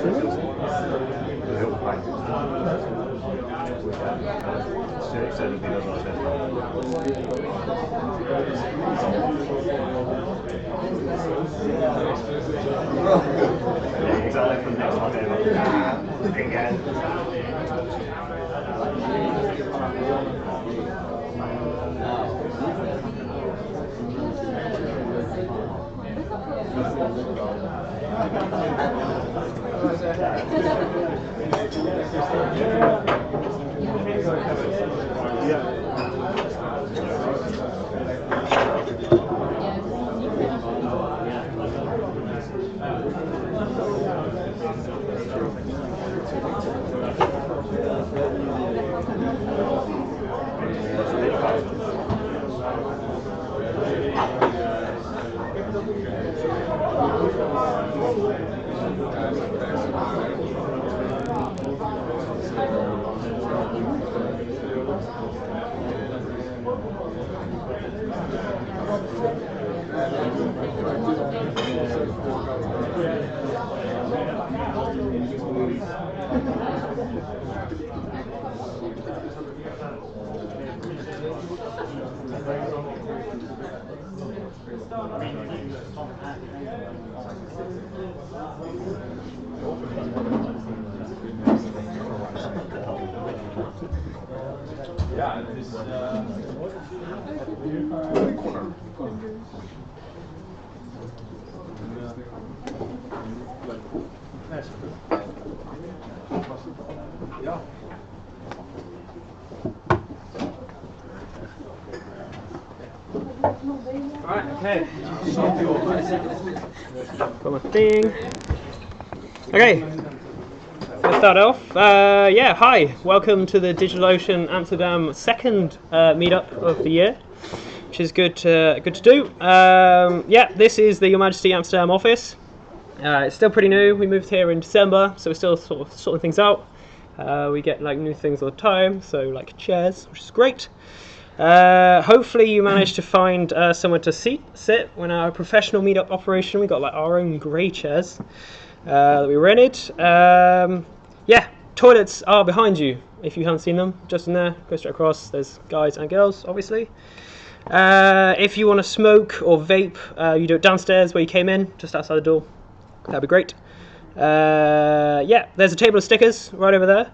heel fijn. Ik zet het niet als wel zes. Ik zal even niks wat even. Ja, het is ja. Alright, okay. Got my thing. Okay, let's start off. Yeah, hi, welcome to the DigitalOcean Amsterdam second meetup of the year, which is good to do. Yeah, this is the Your Majesty Amsterdam office. It's still pretty new. We moved here in December, so we're still sort of sorting things out. We get like new things all the time, so like chairs, which is great. Hopefully you managed to find somewhere to sit when our professional meetup operation. We got like our own grey chairs that we rented. Yeah, toilets are behind you if you haven't seen them. Just in there, go straight across. There's guys and girls, obviously. If you want to smoke or vape, you do it downstairs where you came in, just outside the door. That'd be great. Yeah, there's a table of stickers right over there.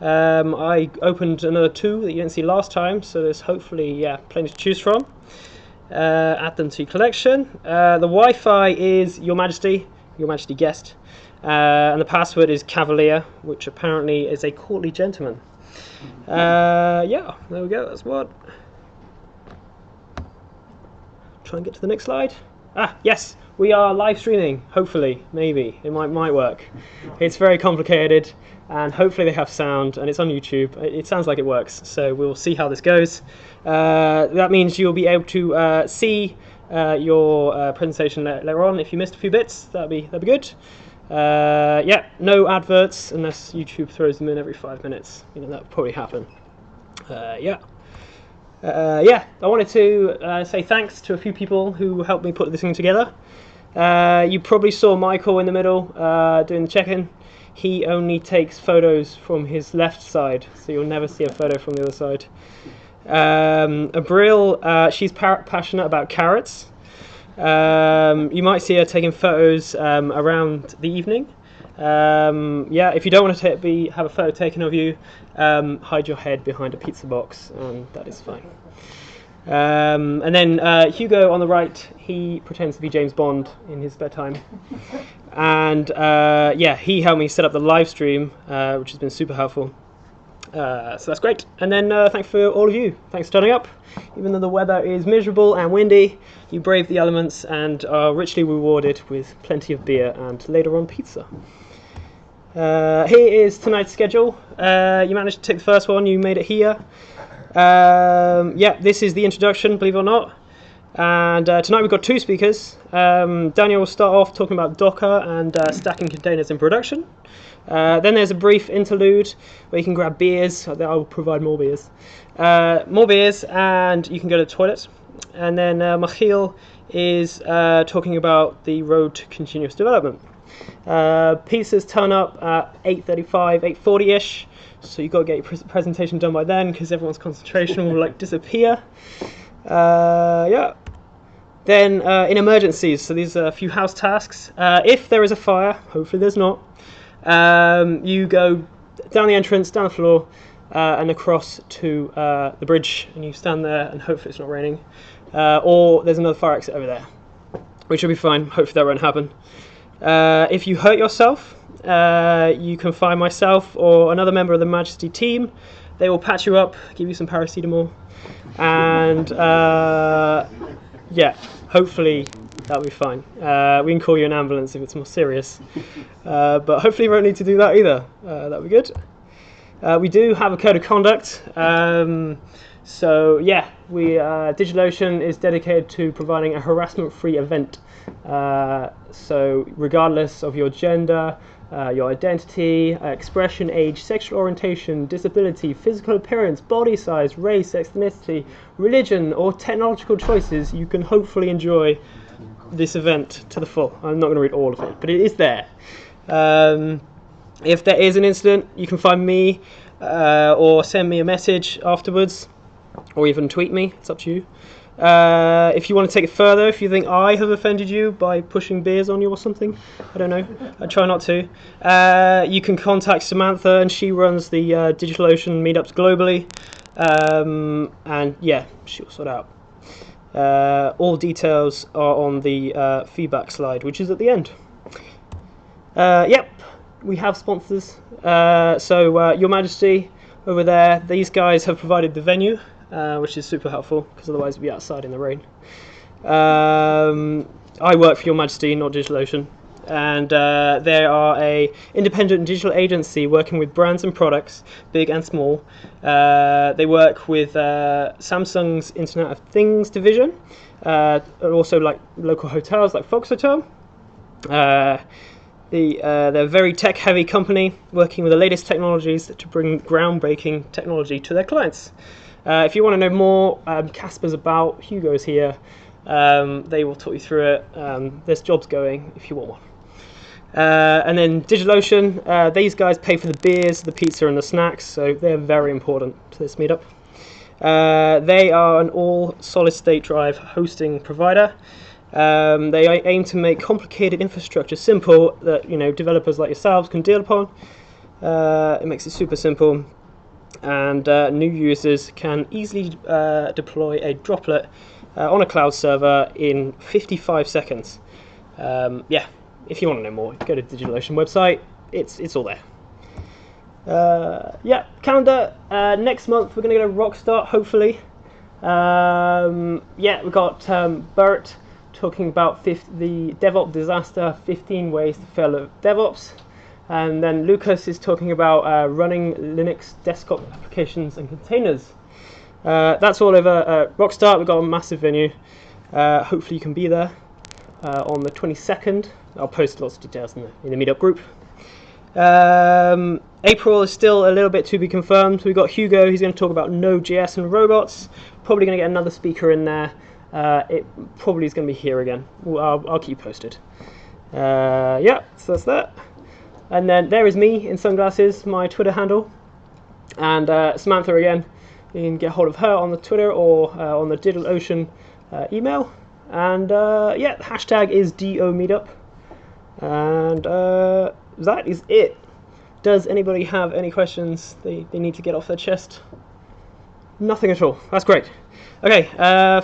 I opened another two that you didn't see last time, so there's hopefully plenty to choose from. Add them to your collection. The Wi-Fi is Your Majesty guest, and the password is Cavalier, which apparently is a courtly gentleman. Yeah, there we go. That's what. Try and get to the next slide. Ah, yes, we are live streaming. Hopefully, maybe it might work. It's very complicated. And hopefully they have sound, and it's on YouTube. It sounds like it works, so we'll see how this goes. That means you'll be able to see your presentation later on. If you missed a few bits, that'd be good. Yeah, no adverts unless YouTube throws them in every 5 minutes. You know, that would probably happen. Yeah. Yeah, I wanted to say thanks to a few people who helped me put this thing together. You probably saw Michael in the middle doing the check-in. He only takes photos from his left side, so you'll never see a photo from the other side. Abril, she's passionate about carrots. You might see her taking photos around the evening. Yeah, if you don't want to have a photo taken of you, hide your head behind a pizza box, and that is fine. And then Hugo on the right, he pretends to be James Bond in his spare time. And yeah, he helped me set up the live stream, which has been super helpful. So that's great. And then thanks for all of you. Thanks for turning up. Even though the weather is miserable and windy, you braved the elements and are richly rewarded with plenty of beer and later on pizza. Here is tonight's schedule. You managed to take the first one, you made it here. Yeah, this is the introduction, believe it or not. And tonight we've got two speakers. Daniel will start off talking about Docker and stacking containers in production. Then there's a brief interlude where you can grab beers. I will provide more beers. And you can go to the toilet. And then Michiel is talking about the road to continuous development. Pizzas turn up at 8:35, 8:40ish. So you've got to get your presentation done by then, because everyone's concentration will like disappear. Yeah. Then in emergencies, so these are a few house tasks. If there is a fire, hopefully there's not, you go down the entrance, down the floor, and across to the bridge, and you stand there and hopefully it's not raining. Or there's another fire exit over there, which will be fine. Hopefully that won't happen. If you hurt yourself, you can find myself or another member of the Majesty team. They will patch you up, give you some paracetamol, and yeah, hopefully that'll be fine. We can call you an ambulance if it's more serious, but hopefully you won't need to do that either. That'll be good. We do have a code of conduct. So yeah, DigitalOcean is dedicated to providing a harassment-free event. So regardless of your gender, your identity, expression, age, sexual orientation, disability, physical appearance, body size, race, ethnicity, religion, or technological choices, you can hopefully enjoy this event to the full. I'm not going to read all of it, but it is there. If there is an incident, you can find me or send me a message afterwards, or even tweet me. It's up to you. If you want to take it further, if you think I have offended you by pushing beers on you or something, I don't know, I try not to, you can contact Samantha, and she runs the DigitalOcean meetups globally, and yeah, she'll sort it out. All details are on the feedback slide, which is at the end. Yep, we have sponsors. So Your Majesty over there, these guys have provided the venue, which is super helpful, because otherwise we'd be outside in the rain. I work for Your Majesty, not DigitalOcean, and they are a independent digital agency working with brands and products, big and small. They work with Samsung's Internet of Things division, also like local hotels like Fox Hotel. They're a very tech-heavy company working with the latest technologies to bring groundbreaking technology to their clients. If you want to know more, Casper's about, Hugo's here. They will talk you through it. There's jobs going if you want one. And then DigitalOcean, these guys pay for the beers, the pizza, and the snacks, so they're very important to this meetup. They are an all solid-state drive hosting provider. They aim to make complicated infrastructure simple that developers like yourselves can deal upon. It makes it super simple, and new users can easily deploy a droplet on a cloud server in 55 seconds. Yeah, if you want to know more, go to DigitalOcean website. It's all there. Yeah, calendar. Next month we're going to get a rock start, hopefully. Yeah, we've got Bert talking about the DevOps disaster, 15 ways to fail at DevOps. And then Lucas is talking about running Linux desktop applications and containers. That's all over Rockstart. We've got a massive venue. Hopefully you can be there on the 22nd. I'll post lots of details in the meetup group. April is still a little bit to be confirmed. We've got Hugo. He's going to talk about Node.js and robots. Probably going to get another speaker in there. It probably is going to be here again. I'll keep you posted. Yeah, so that's that. And then there is me in sunglasses, my Twitter handle. And Samantha again. You can get hold of her on the Twitter or on the DigitalOcean email. And yeah, the hashtag is DOMeetup. And that is it. Does anybody have any questions they need to get off their chest? Nothing at all. That's great. Okay,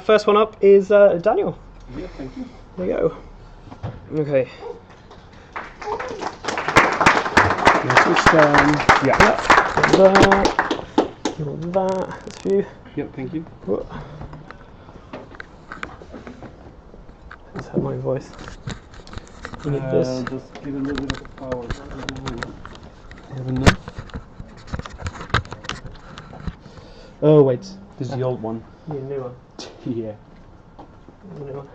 first one up is Daniel. Yeah, thank you. There you go. Okay. Yeah. That. That's for you. Yep, thank you. Let's have my voice. You need this. Just give a little bit of power. Have enough? Oh wait, this is the old one. You need a new one. Yeah. A new one.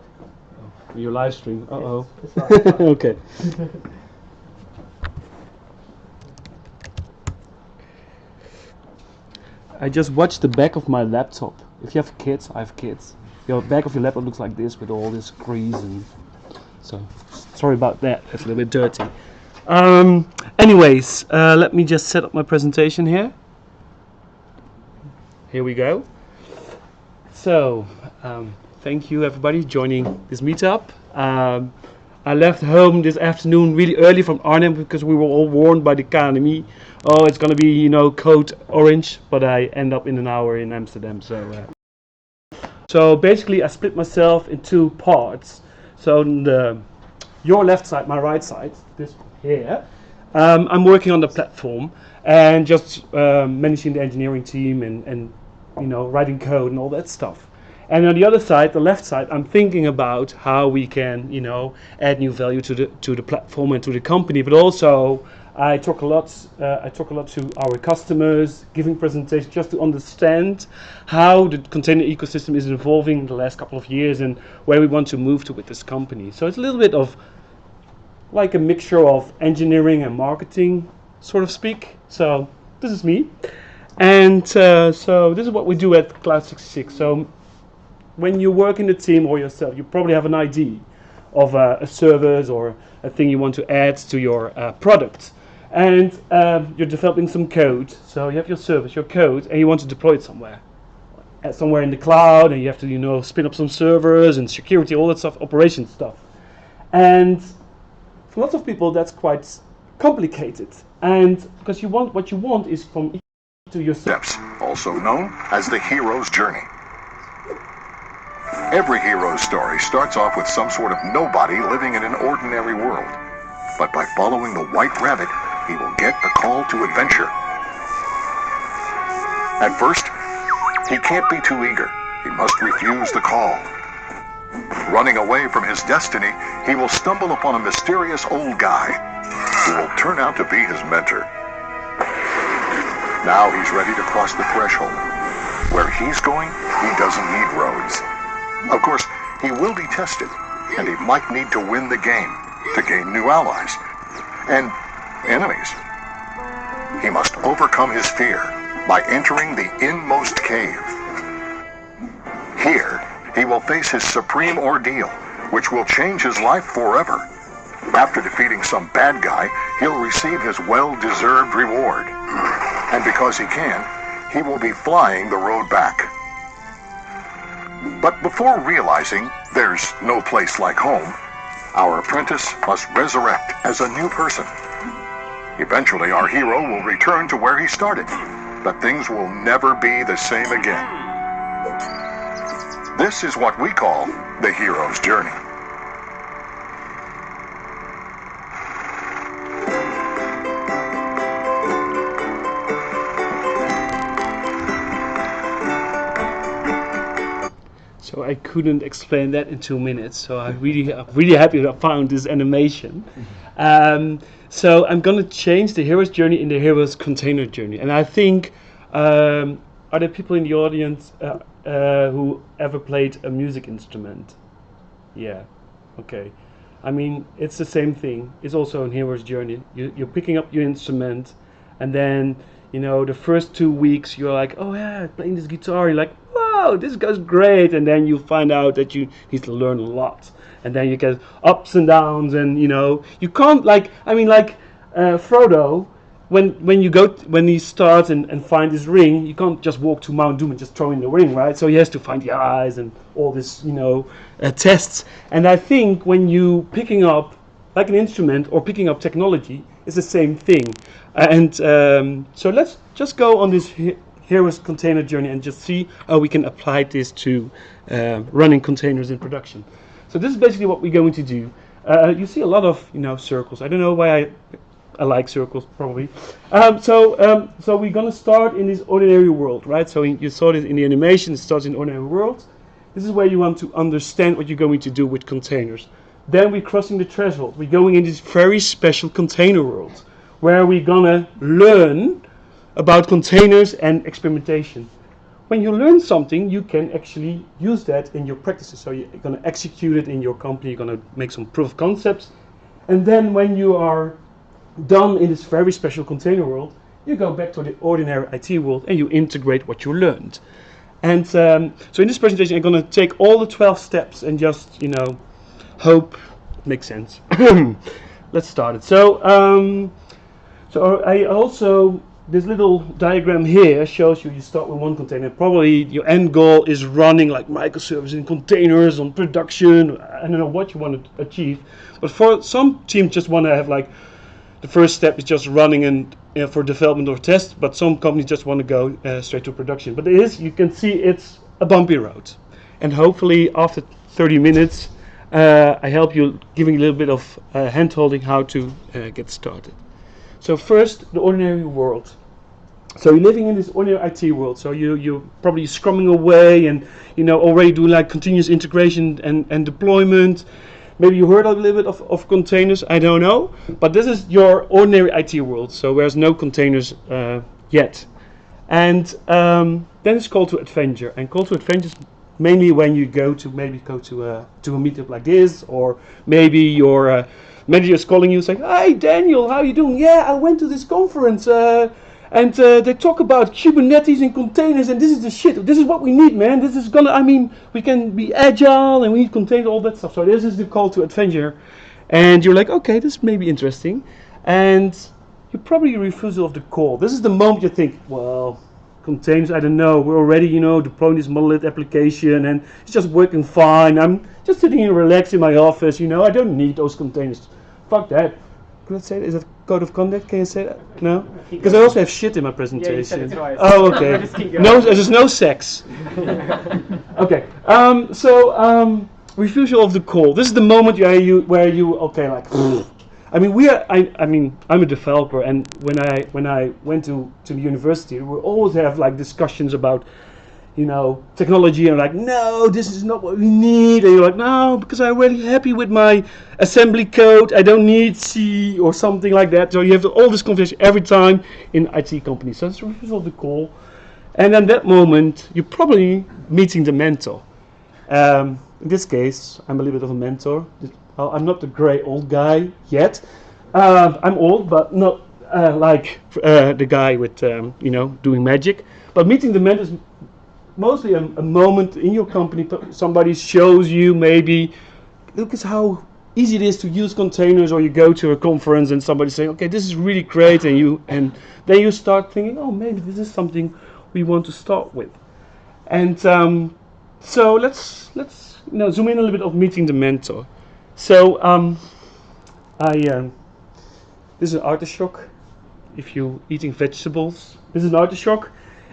Your live stream. Uh-oh. It's fine. Okay. I just watched the back of my laptop. If you have kids, I have kids. Your back of your laptop looks like this with all this grease and so Sorry about that. It's a little bit dirty. Anyways, let me just set up my presentation here. Here we go. So, thank you everybody joining this meetup. I left home this afternoon really early from Arnhem because we were all warned by the KNMI. Oh, it's gonna be, you know, code orange, but I end up in an hour in Amsterdam. So basically, I split myself in two parts. So on your left side, my right side, this here, I'm working on the platform and just managing the engineering team and you know, writing code and all that stuff. And on the other side, the left side, I'm thinking about how we can, you know, add new value to the platform and to the company. But also, I talk a lot to our customers, giving presentations just to understand how the container ecosystem is evolving in the last couple of years and where we want to move to with this company. So it's a little bit of like a mixture of engineering and marketing, sort of speak. So this is me. And so this is what we do at Cloud66. So when you work in the team or yourself, you probably have an idea of a service or a thing you want to add to your product. And you're developing some code. So you have your service, your code, and you want to deploy it somewhere. Somewhere in the cloud, and you have to, you know, spin up some servers and security, all that stuff, operation stuff. And for lots of people, that's quite complicated. And because what you want is from each to your steps, also known as the hero's journey. Every hero's story starts off with some sort of nobody living in an ordinary world. But by following the white rabbit, he will get a call to adventure. At first, he can't be too eager. He must refuse the call. Running away from his destiny, he will stumble upon a mysterious old guy who will turn out to be his mentor. Now he's ready to cross the threshold. Where he's going, he doesn't need roads. Of course, he will be tested, and he might need to win the game to gain new allies and enemies. He must overcome his fear by entering the inmost cave. Here, he will face his supreme ordeal, which will change his life forever. After defeating some bad guy, he'll receive his well-deserved reward. And because he can, he will be flying the road back. But before realizing there's no place like home, our apprentice must resurrect as a new person. Eventually, our hero will return to where he started, but things will never be the same again. This is what we call the hero's journey. So I couldn't explain that in 2 minutes. So I'm really happy that I found this animation. So I'm gonna change the hero's journey in the hero's container journey. And I think, are there people in the audience who ever played a music instrument? Yeah, okay. I mean, it's the same thing. It's also a hero's journey. You're picking up your instrument, and then, you know, the first 2 weeks you're like, oh yeah, playing this guitar. You're like, wow, this goes great. And then you find out that you need to learn a lot. And then you get ups and downs, and you know, you can't Frodo, when he starts and find his ring, you can't just walk to Mount Doom and just throw in the ring, right? So he has to find the eyes and all this, you know, tests. And I think when you picking up like an instrument or picking up technology, it's the same thing. So let's just go on this hero's container journey and just see how we can apply this to running containers in production. So this is basically what we're going to do. You see a lot of, you know, circles. I don't know why I like circles, probably. So we're gonna start in this ordinary world, right? So you saw this in the animation. It starts in ordinary world. This is where you want to understand what you're going to do with containers. Then we're crossing the threshold. We're going in this very special container world, where we're gonna learn about containers and experimentation. When you learn something, you can actually use that in your practices. So you're going to execute it in your company. You're going to make some proof of concepts. And then when you are done in this very special container world, you go back to the ordinary IT world and you integrate what you learned. And so in this presentation, I'm going to take all the 12 steps and just, you know, hope makes sense. Let's start it. So I also, this little diagram here shows you start with one container. Probably your end goal is running like microservices in containers on production. I don't know what you want to achieve, but for some teams just want to have like the first step is just running and for development or test, but some companies just want to go straight to production. But you can see it's a bumpy road, and hopefully after 30 minutes I help you, giving a little bit of hand holding how to get started. So first, the ordinary world. So you're living in this ordinary IT world. So you're probably scrumming away and already doing like continuous integration and deployment. Maybe you heard a little bit of containers, I don't know. But this is your ordinary IT world. So there's no containers yet. And then it's call to adventure. And call to adventure is mainly when you go to a meetup like this, or maybe your manager is calling you saying, "Hey Daniel, how you doing? Yeah, I went to this conference and they talk about Kubernetes and containers, and this is the shit. This is what we need, man. This is we can be agile and we need containers, all that stuff." So this is the call to adventure, and you're like, okay, this may be interesting, and you probably refusal of the call. This is the moment you think, well, containers, I don't know. We're already deploying this monolith application and it's just working fine. I'm just sitting here relaxed in my office. I don't need those containers. Fuck that. Can I say that? Is that code of conduct? Can you say that? No? Because I also have shit in my presentation. Yeah, you said it twice. Oh, okay. Just keep going. No, there's no sex. Okay. Refusal of the call. This is the moment where you okay, like. I mean, I'm a developer, and when I went to the university, we always have like discussions about technology, and like, no, this is not what we need, and you're like, no, because I'm really happy with my assembly code, I don't need C or something like that. So you have all this conversation every time in IT companies. So it's refusal of the call, and then that moment you're probably meeting the mentor. In this case, I'm a little bit of a mentor. I'm not the grey old guy yet. I'm old, but not like the guy with doing magic. But meeting the mentor is mostly a moment in your company. Somebody shows you, maybe look at how easy it is to use containers, or you go to a conference and somebody saying, okay, this is really great, and then you start thinking, oh, maybe this is something we want to start with. And so let's zoom in a little bit of meeting the mentor. So this is an artichoke. If you're eating vegetables, this is an artichoke.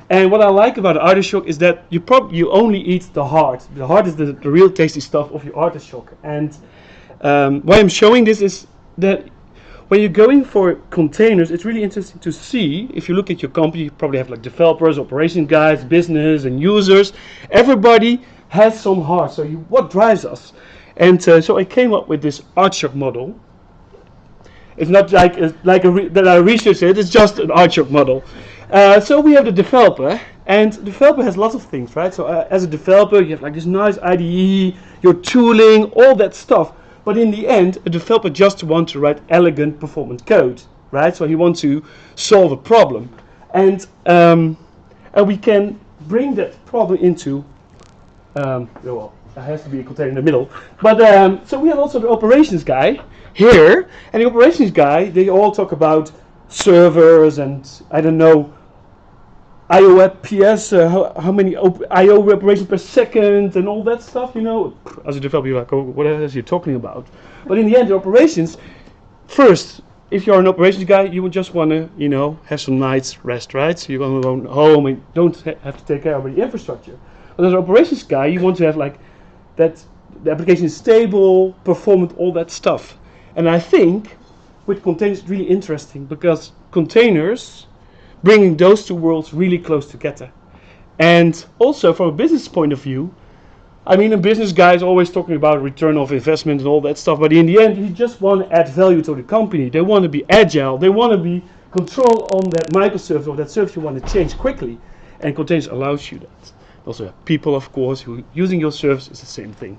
And what I like about the artichoke is that you only eat the heart. The heart is the real tasty stuff of your artichoke. And why I'm showing this is that when you're going for containers, it's really interesting to see. If you look at your company, you probably have like developers, operations guys, business, and users. Everybody has some heart. So what drives us? And so I came up with this artichoke model. It's not that I researched it. It's just an artichoke model. So we have the developer, and the developer has lots of things, right? So as a developer, you have like this nice IDE, your tooling, all that stuff. But in the end, a developer just wants to write elegant performance code, right? So he wants to solve a problem, and we can bring that problem into well, there has to be a container in the middle. But so we have also the operations guy here, and the operations guy, they all talk about servers and I don't know, IOPS, how many IO operations per second and all that stuff, As a developer, you're like, oh, what else are you talking about? But in the end, the operations, first, if you're an operations guy, you would just want to, have some night's rest, right? So you're going to go home and don't have to take care of the infrastructure. But as an operations guy, you want to have like that the application is stable, performant, all that stuff. And I think with containers it's really interesting because containers bringing those two worlds really close together. And also from a business point of view, I mean, a business guy is always talking about return of investment and all that stuff, but in the end, you just want to add value to the company. They want to be agile. They want to be control on that microservice or that service you want to change quickly. And containers allows you that. Also have people, of course, who using your service is the same thing.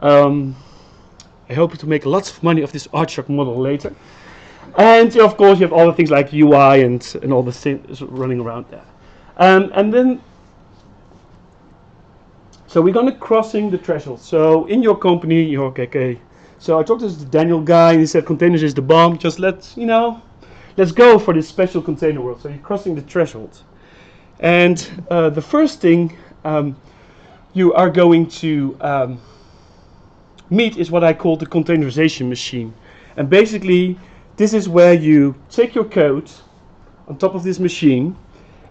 I hope to make lots of money off this artichoke model later. And of course, you have all the things like UI and all the things running around there. And then, so we're going to crossing the threshold. So in your company, you're okay. So I talked to this Daniel guy, and he said containers is the bomb. Just let's go for this special container world. So you're crossing the threshold. And the first thing you are going to meet is what I call the containerization machine. And basically, this is where you take your code on top of this machine,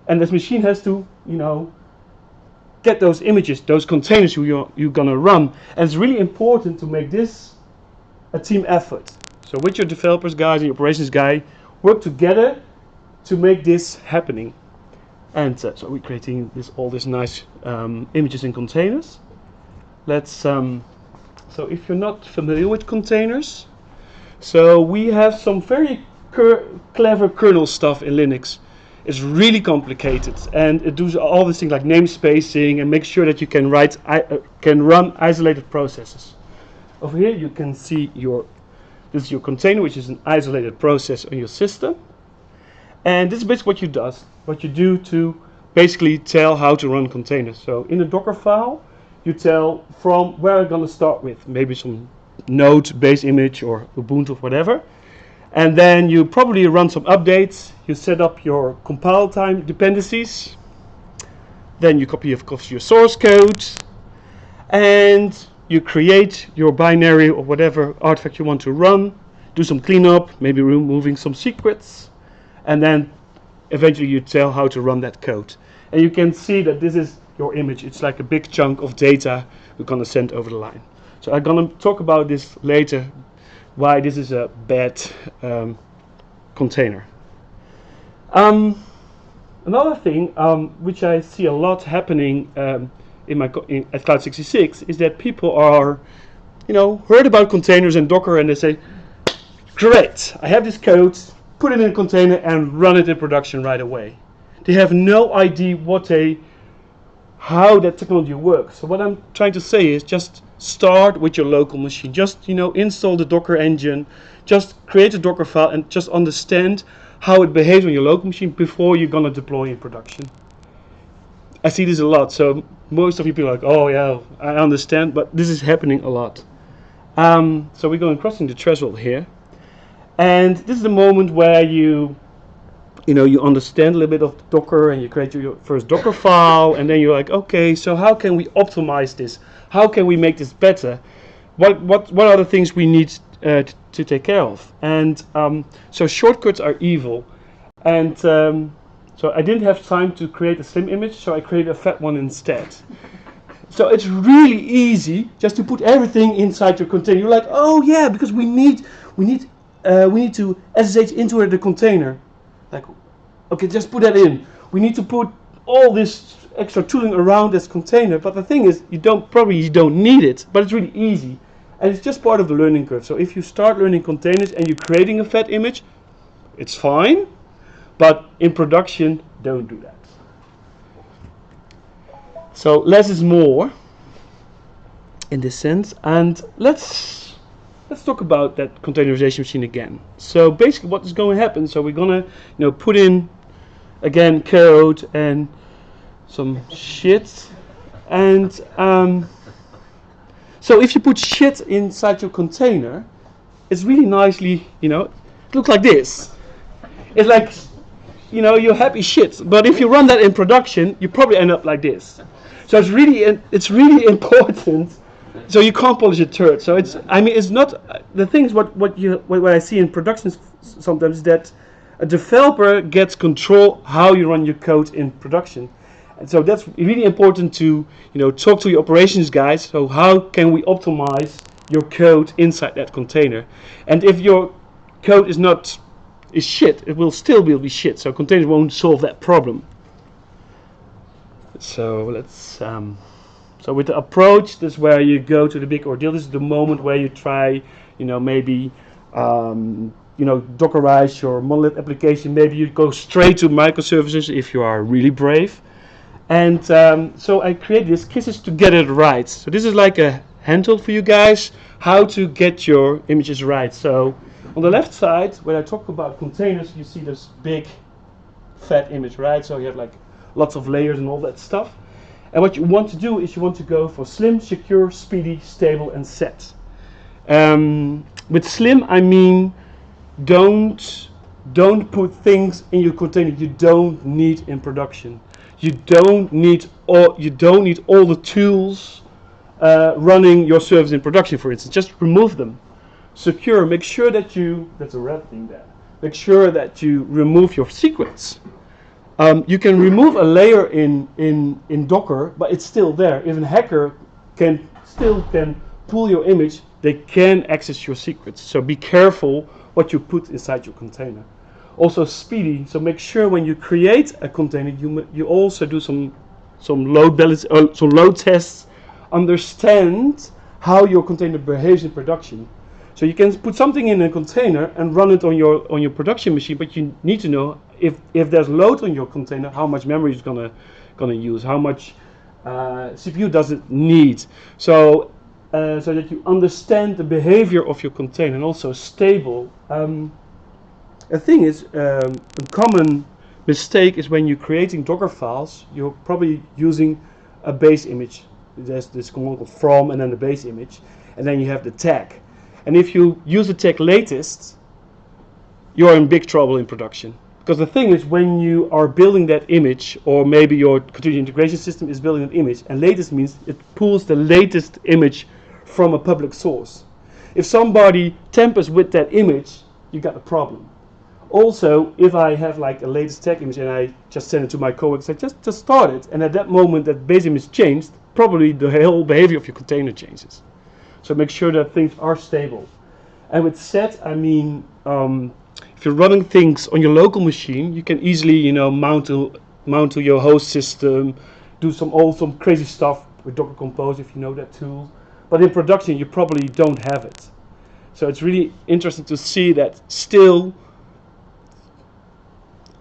and this machine has to, get those images, those containers you're gonna run. And it's really important to make this a team effort. So with your developers guys and your operations guy, work together to make this happening. And so we're creating all this nice images in containers. Let's so if you're not familiar with containers, so we have some very clever kernel stuff in Linux. It's really complicated, and it does all these things like namespacing and make sure that you can run isolated processes. Over here you can see this is your container, which is an isolated process on your system. And this is basically what you do to basically tell how to run containers. So in a Docker file, you tell from where I'm going to start with, maybe some Node base image or Ubuntu or whatever. And then you probably run some updates. You set up your compile time dependencies. Then you copy, of course, your source code. And you create your binary or whatever artifact you want to run. Do some cleanup, maybe removing some secrets. And then eventually you tell how to run that code. And you can see that this is your image. It's like a big chunk of data we're going to send over the line. So I'm going to talk about this later, why this is a bad container. Another thing which I see a lot happening at Cloud 66 is that people are, heard about containers and Docker, and they say, great, I have this code, put it in a container and run it in production right away. They have no idea how that technology works. So what I'm trying to say is just start with your local machine. Just install the Docker engine, just create a Docker file and just understand how it behaves on your local machine before you're gonna deploy in production. I see this a lot. So most of you people are like, oh yeah, I understand, but this is happening a lot. So we're going crossing the threshold here. And this is the moment where you understand a little bit of Docker and you create your first Docker file, and then you're like, okay, so how can we optimize this? How can we make this better? What are the things we need to take care of? And so shortcuts are evil. And so I didn't have time to create a slim image, so I created a fat one instead. So it's really easy just to put everything inside your container. You're like, oh yeah, because we need to SSH into the container. Like, okay, just put that in. We need to put all this extra tooling around this container, but the thing is, you don't need it, but it's really easy. And it's just part of the learning curve. So if you start learning containers and you're creating a fat image, it's fine, but in production, don't do that. So less is more in this sense, and let's talk about that containerization machine again. So basically what is going to happen, so we're going to put in again code and some shit, and so if you put shit inside your container, it's really nicely, it looks like this. It's like, you're happy shit, but if you run that in production, you probably end up like this. So it's really important. So you can't polish a turd. So it's not the things. What I see in production sometimes is that a developer gets control how you run your code in production, and so that's really important to talk to your operations guys. So how can we optimize your code inside that container? And if your code is shit, it will still be shit. So containers won't solve that problem. So let's. So with the approach, this is where you go to the big ordeal. This is the moment where you try, maybe, Dockerize your monolith application. Maybe you go straight to microservices if you are really brave. And so I create these kisses to get it right. So this is like a handle for you guys, how to get your images right. So on the left side, when I talk about containers, you see this big fat image, right? So you have like lots of layers and all that stuff. And what you want to do is you want to go for slim, secure, speedy, stable, and set. With slim, I mean don't put things in your container you don't need in production. You don't need all the tools running your service in production, for instance. Just remove them. Secure. Make sure that that's a red thing there. Make sure that you remove your secrets. You can remove a layer in Docker, but it's still there. If a hacker can pull your image, they can access your secrets. So be careful what you put inside your container. Also speedy. So make sure when you create a container, you also do some load balance, some load tests. Understand how your container behaves in production. So you can put something in a container and run it on your production machine, but you need to know if there's load on your container, how much memory it's gonna use, how much CPU does it need. So that you understand the behavior of your container and also stable. The thing is, a common mistake is when you're creating Docker files, you're probably using a base image. There's this command called from and then the base image, and then you have the tag. And if you use the tag latest, you're in big trouble in production. Because the thing is, when you are building that image, or maybe your continuous integration system is building an image, and latest means it pulls the latest image from a public source. If somebody tampers with that image, you got a problem. Also, if I have like a latest tag image and I just send it to my coworkers, I just start it, and at that moment that base image changed, probably the whole behavior of your container changes. So make sure that things are stable. And with set, I mean, if you're running things on your local machine, you can easily, mount to your host system, do some crazy stuff with Docker Compose if you know that tool. But in production, you probably don't have it. So it's really interesting to see that still.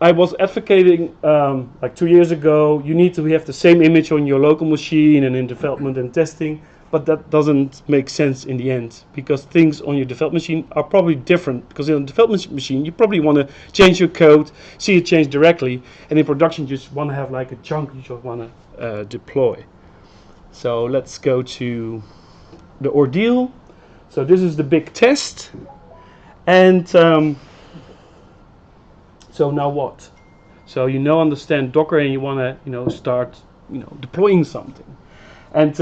I was advocating like 2 years ago, you need to have the same image on your local machine and in development and testing. But that doesn't make sense in the end, because things on your development machine are probably different. Because in a development machine, you probably want to change your code, see it change directly, and in production, you just want to have like a chunk you just want to deploy. So let's go to the ordeal. So this is the big test, and so now what? So understand Docker, and you want to start deploying something, and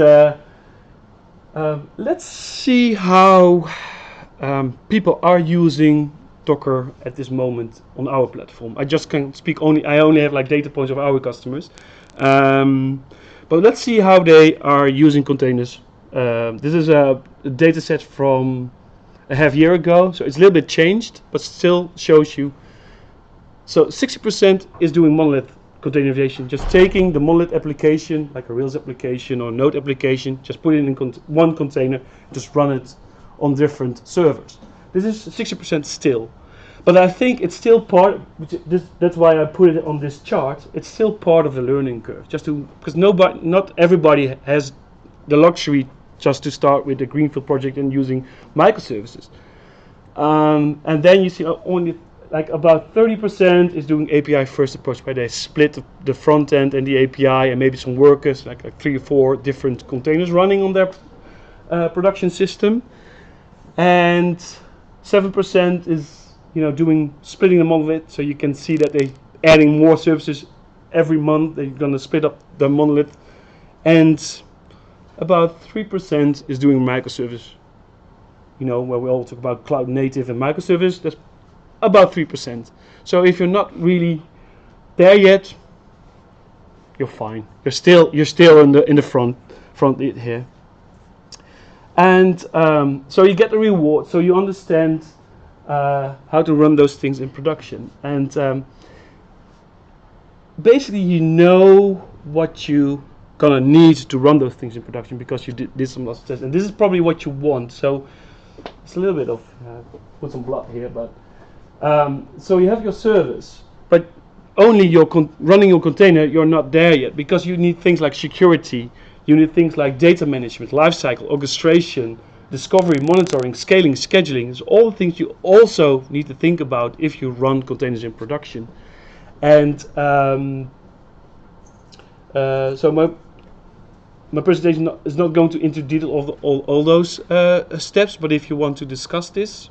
let's see how people are using Docker at this moment on our platform. I just can speak I only have like data points of our customers. But let's see how they are using containers. This is a data set from a half year ago, so it's a little bit changed, but still shows you. So 60% is doing monolith containerization, just taking the monolith application, like a Rails application or Node application, just put it in one container, just run it on different servers. This is 60% still. But I think it's still that's why I put it on this chart. It's still part of the learning curve, because not everybody has the luxury just to start with a greenfield project and using microservices. And then you see only like about 30% is doing API first approach, where they split the front end and the API and maybe some workers, like 3 or 4 different containers running on their production system. And 7% is splitting the monolith, so you can see that they adding more services every month. They're going to split up the monolith. And about 3% is doing microservice, where we all talk about cloud native and microservice. That's about 3%. So if you're not really there yet, you're fine. You're still in the front here. And so you get the reward. So you understand how to run those things in production. And basically, you know what you gonna need to run those things in production, because you did some lots of tests. And this is probably what you want. So it's a little bit of put some blood here, but. So you have your service, but only running your container, you're not there yet, because you need things like security, you need things like data management, lifecycle, orchestration, discovery, monitoring, scaling, scheduling. It's all the things you also need to think about if you run containers in production. And so my presentation is not going to into detail of all those steps, but if you want to discuss this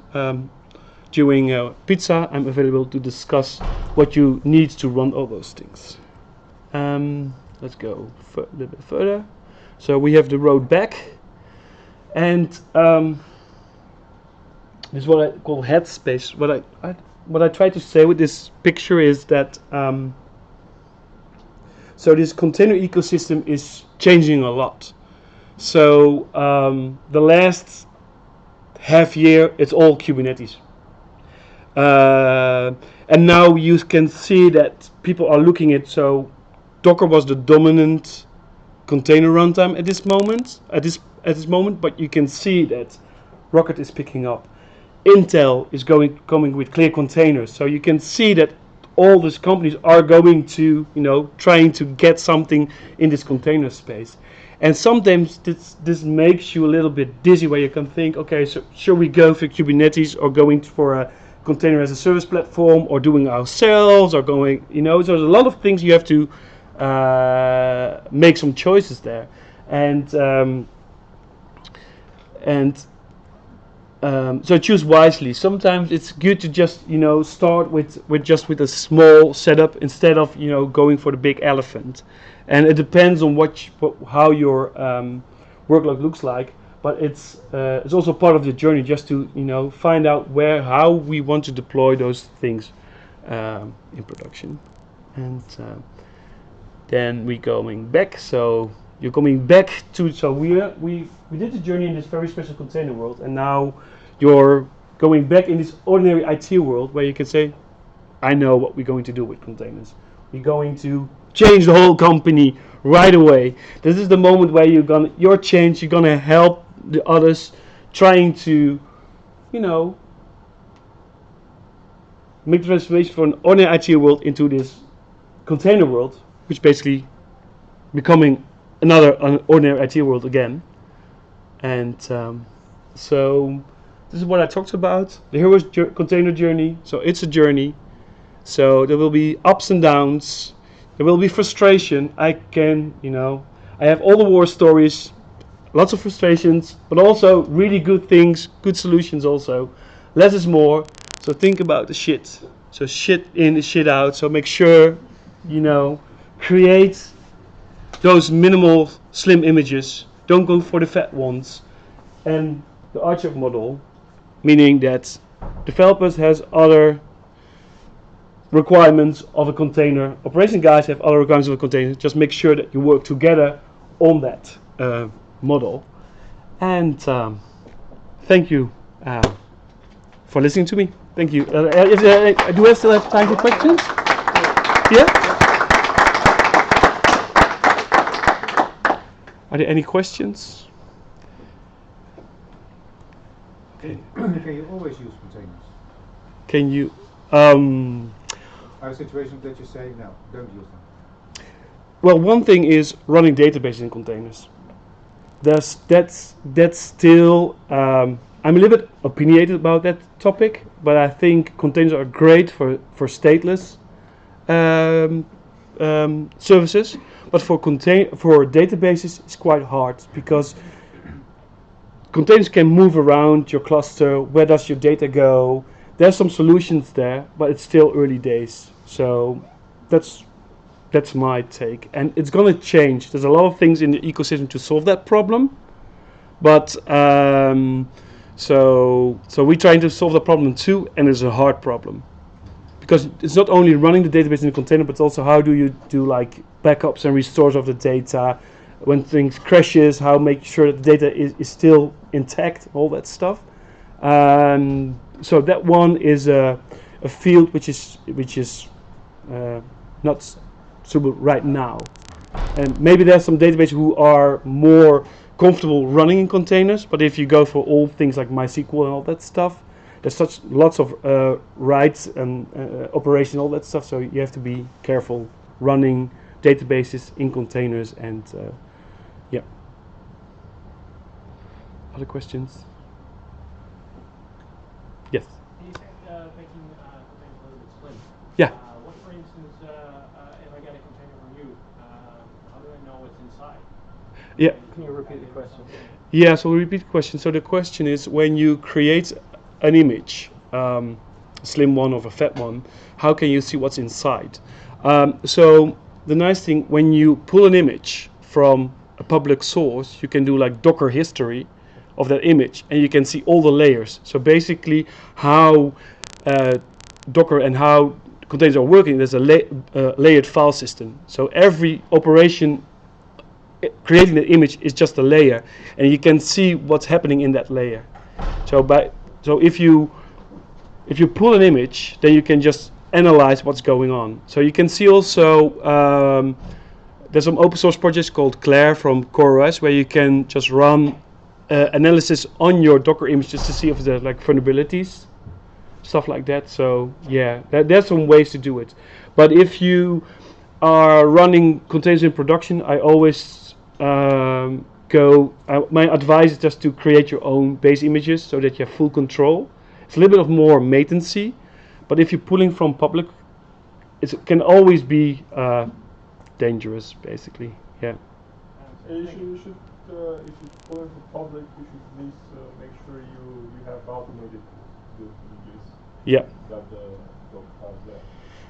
during pizza, I'm available to discuss what you need to run all those things. Let's go a little bit further. So we have the road back, and this is what I call headspace. What I try to say with this picture is that so this container ecosystem is changing a lot. So the last half year, it's all Kubernetes. And now you can see that people are looking at, so Docker was the dominant container runtime at this moment, but you can see that Rocket is picking up. Intel is coming with clear containers, so you can see that all these companies are going to, trying to get something in this container space. And sometimes this makes you a little bit dizzy, where you can think, okay, so should we go for Kubernetes or going for a container as a service platform, or doing ourselves, or going, so there's a lot of things you have to make some choices there. So choose wisely. Sometimes it's good to just start with a small setup instead of going for the big elephant. And it depends on how your workload looks like. But it's also part of the journey just to find out how we want to deploy those things in production. And then we're going back. So you're coming back to, so we did the journey in this very special container world, and now you're going back in this ordinary IT world where you can say, I know what we're going to do with containers. We're going to change the whole company right away. This is the moment where you're gonna help the others, trying to make the transformation from an ordinary IT world into this container world, which basically becoming another ordinary IT world again. And so this is what I talked about, the hero's container journey. So it's a journey. So there will be ups and downs. There will be frustration. I have all the war stories, lots of frustrations, but also really good things, good solutions also. Less is more. So think about the shit. So shit in is shit out. So make sure, create those minimal, slim images. Don't go for the fat ones. And the archive model, meaning that developers has other requirements of a container. Operation guys have other requirements of a container. Just make sure that you work together on that model. And thank you for listening to me. Thank you. Do I still have time for questions? Yeah? Are there any questions? Okay. Can you always use containers? Can you? Are situations that you say, no, don't use them? Well, one thing is running databases in containers. That's still, I'm a little bit opinionated about that topic, but I think containers are great for stateless services, but for databases it's quite hard, because containers can move around your cluster. Where does your data go? There's some solutions there, but it's still early days. So that's my take, and it's gonna change. There's a lot of things in the ecosystem to solve that problem, but so we're trying to solve the problem too, and it's a hard problem, because it's not only running the database in the container, but also how do you do like backups and restores of the data when things crashes, how make sure that the data is still intact, all that stuff. So that one is a field which is not suitable right now, and maybe there's some databases who are more comfortable running in containers, but if you go for all things like MySQL and all that stuff, there's lots of writes and operation, all that stuff, so you have to be careful running databases in containers. And yeah. Other questions? Yes. You said making containers a little bit slim. Yeah. What, for instance, if I get a container from you, how do I know what's inside? Yeah. Can you repeat the question? Yeah, so repeat the question. So the question is, when you create an image, a slim one or a fat one, how can you see what's inside? So the nice thing, when you pull an image from a public source, you can do like Docker history of that image, and you can see all the layers. So basically, how Docker and how containers are working, there's a layered file system. So every operation creating the image is just a layer, and you can see what's happening in that layer. So if you pull an image, then you can just analyze what's going on. So you can see also there's some open source projects called Claire from CoreOS where you can just run analysis on your Docker images to see if there's like vulnerabilities, stuff like that. So yeah, there's some ways to do it. But if you are running containers in production, I always my advice is just to create your own base images so that you have full control. It's a little bit of more latency, but if you're pulling from public, it can always be dangerous, basically. Yeah. You should if you pull it from public, you should at least make sure you have automated the images. Yeah. Got the files there.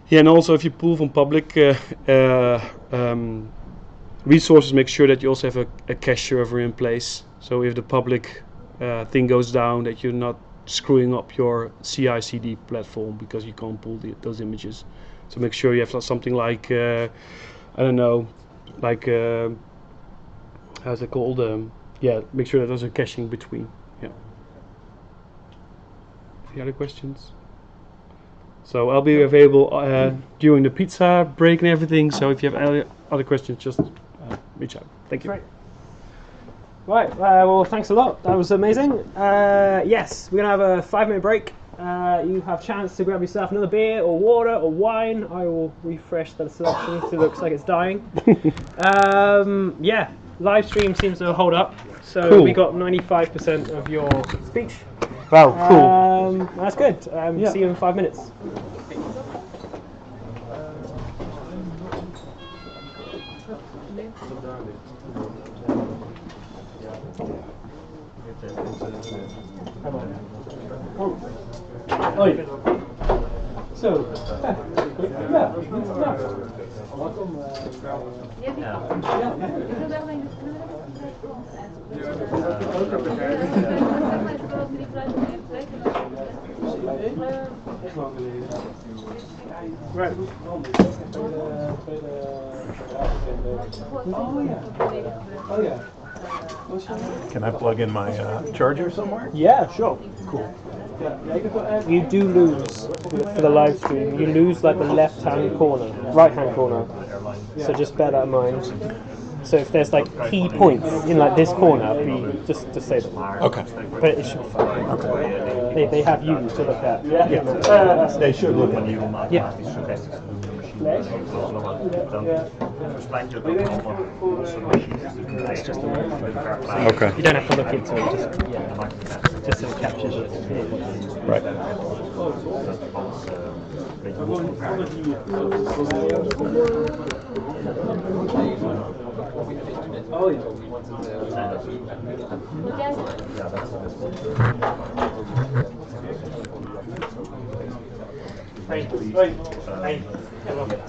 Yeah, and also if you pull from public resources, make sure that you also have a cache server in place. So if the public thing goes down, that you're not screwing up your CI/CD platform because you can't pull those images. So make sure you have something like I don't know, like how's it called? Yeah, make sure that there's a caching between. Yeah. Any other questions? So I'll be available during the pizza break and everything. So if you have any other questions, just reach out. Thank you. Great. Right, well, thanks a lot. That was amazing. Yes, we're going to have a 5-minute break. You have a chance to grab yourself another beer or water or wine. I will refresh the selection because it looks like it's dying. Yeah, live stream seems to hold up. So cool. We got 95% of your speech. Wow, cool. That's good. Yeah. See you in 5 minutes. Oh, yeah. So, yeah, welcome. Right. Oh yeah. Can I plug in my charger somewhere? Yeah, sure. Cool. You do lose for the live stream. You lose like the left-hand corner, right-hand corner. So just bear that in mind. So if there's like key points in like this corner, just say them. Okay. But it should be fine. Okay. They have you to look at. Yeah. They should look at you. Yeah. It's just Okay. You don't have to look into it. Just so it captures it. Right. Oh yeah.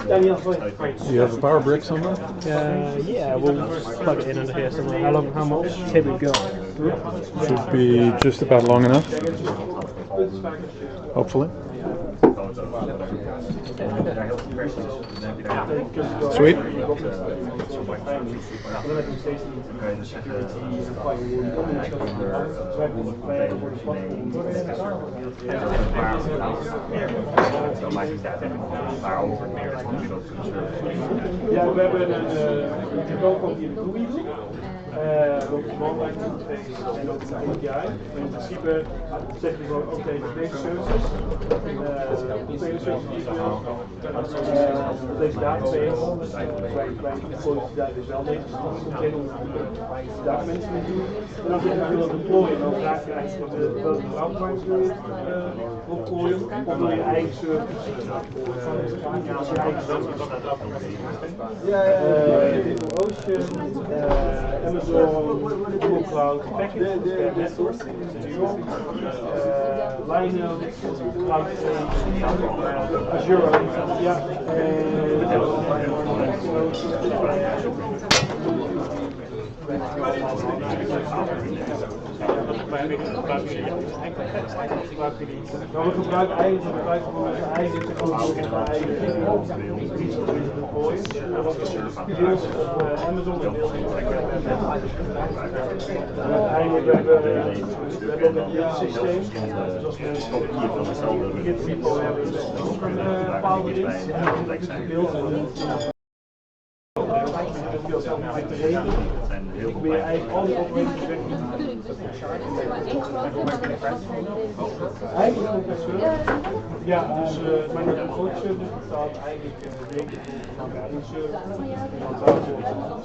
Daniël, Do you have a power brick somewhere? Yeah, we'll plug it in under here somewhere. How much tape we've got? Should be just about long enough. Hopefully. Sweet. Ja, we hebben een welkom die de groei doet. Ook belangrijk en ook een API. In principe zeg je gewoon, oké, deze services, deze services die je wil, deze database, wij producten daar dus wel deze database mee doen. En dan zeg je, wil je deployen, dan vraag je eigenlijk welke cloud wil je deployen, of wil je eigen service. Als je eigen service DigitalOcean, Amazon Google Cloud package, networking, Linux, Cloud Azure, Nou, we gebruiken eigenlijk gewoon onze eigen technologie, onze eigen deploys. Dat was deels op Amazon en deels op uiteindelijk hebben we ook een systeem. Zoals we Git repo hebben, is ook een bepaalde dienst. Gedeeld veel zelf mee te regelen. Ik ben eigenlijk al die operaties weg. Eigenlijk ook een server. Ja, dus mijn grote server bestaat eigenlijk wekelijk van één server. En dan trouwens een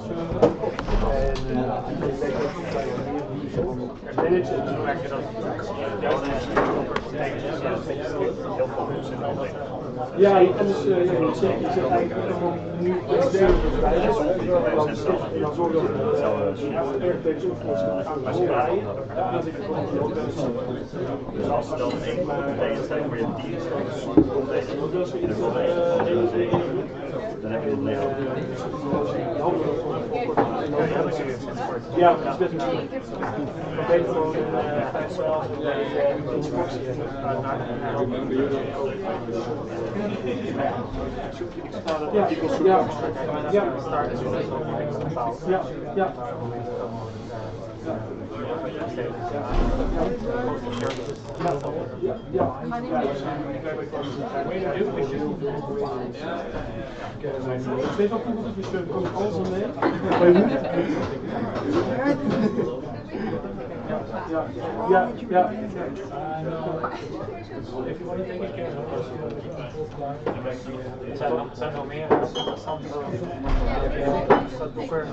server. En ik denk dat ik bij meer die zo managen. Dus merken dat ja, en dus je zet eigenlijk gewoon nu iets dergelijks bij. En dan zorg dat het airbags of gaan rijden. Dat ik het gewoon dus als dan ik maar tegenstelling voor je team is, dan heb je het leven. Ja, dat is best een beetje. Dan ben je gewoon instructie en ja. Ik weet ook niet of je shirt komt alles aan mee. Ja. Zijn er nog meer interessante doeker?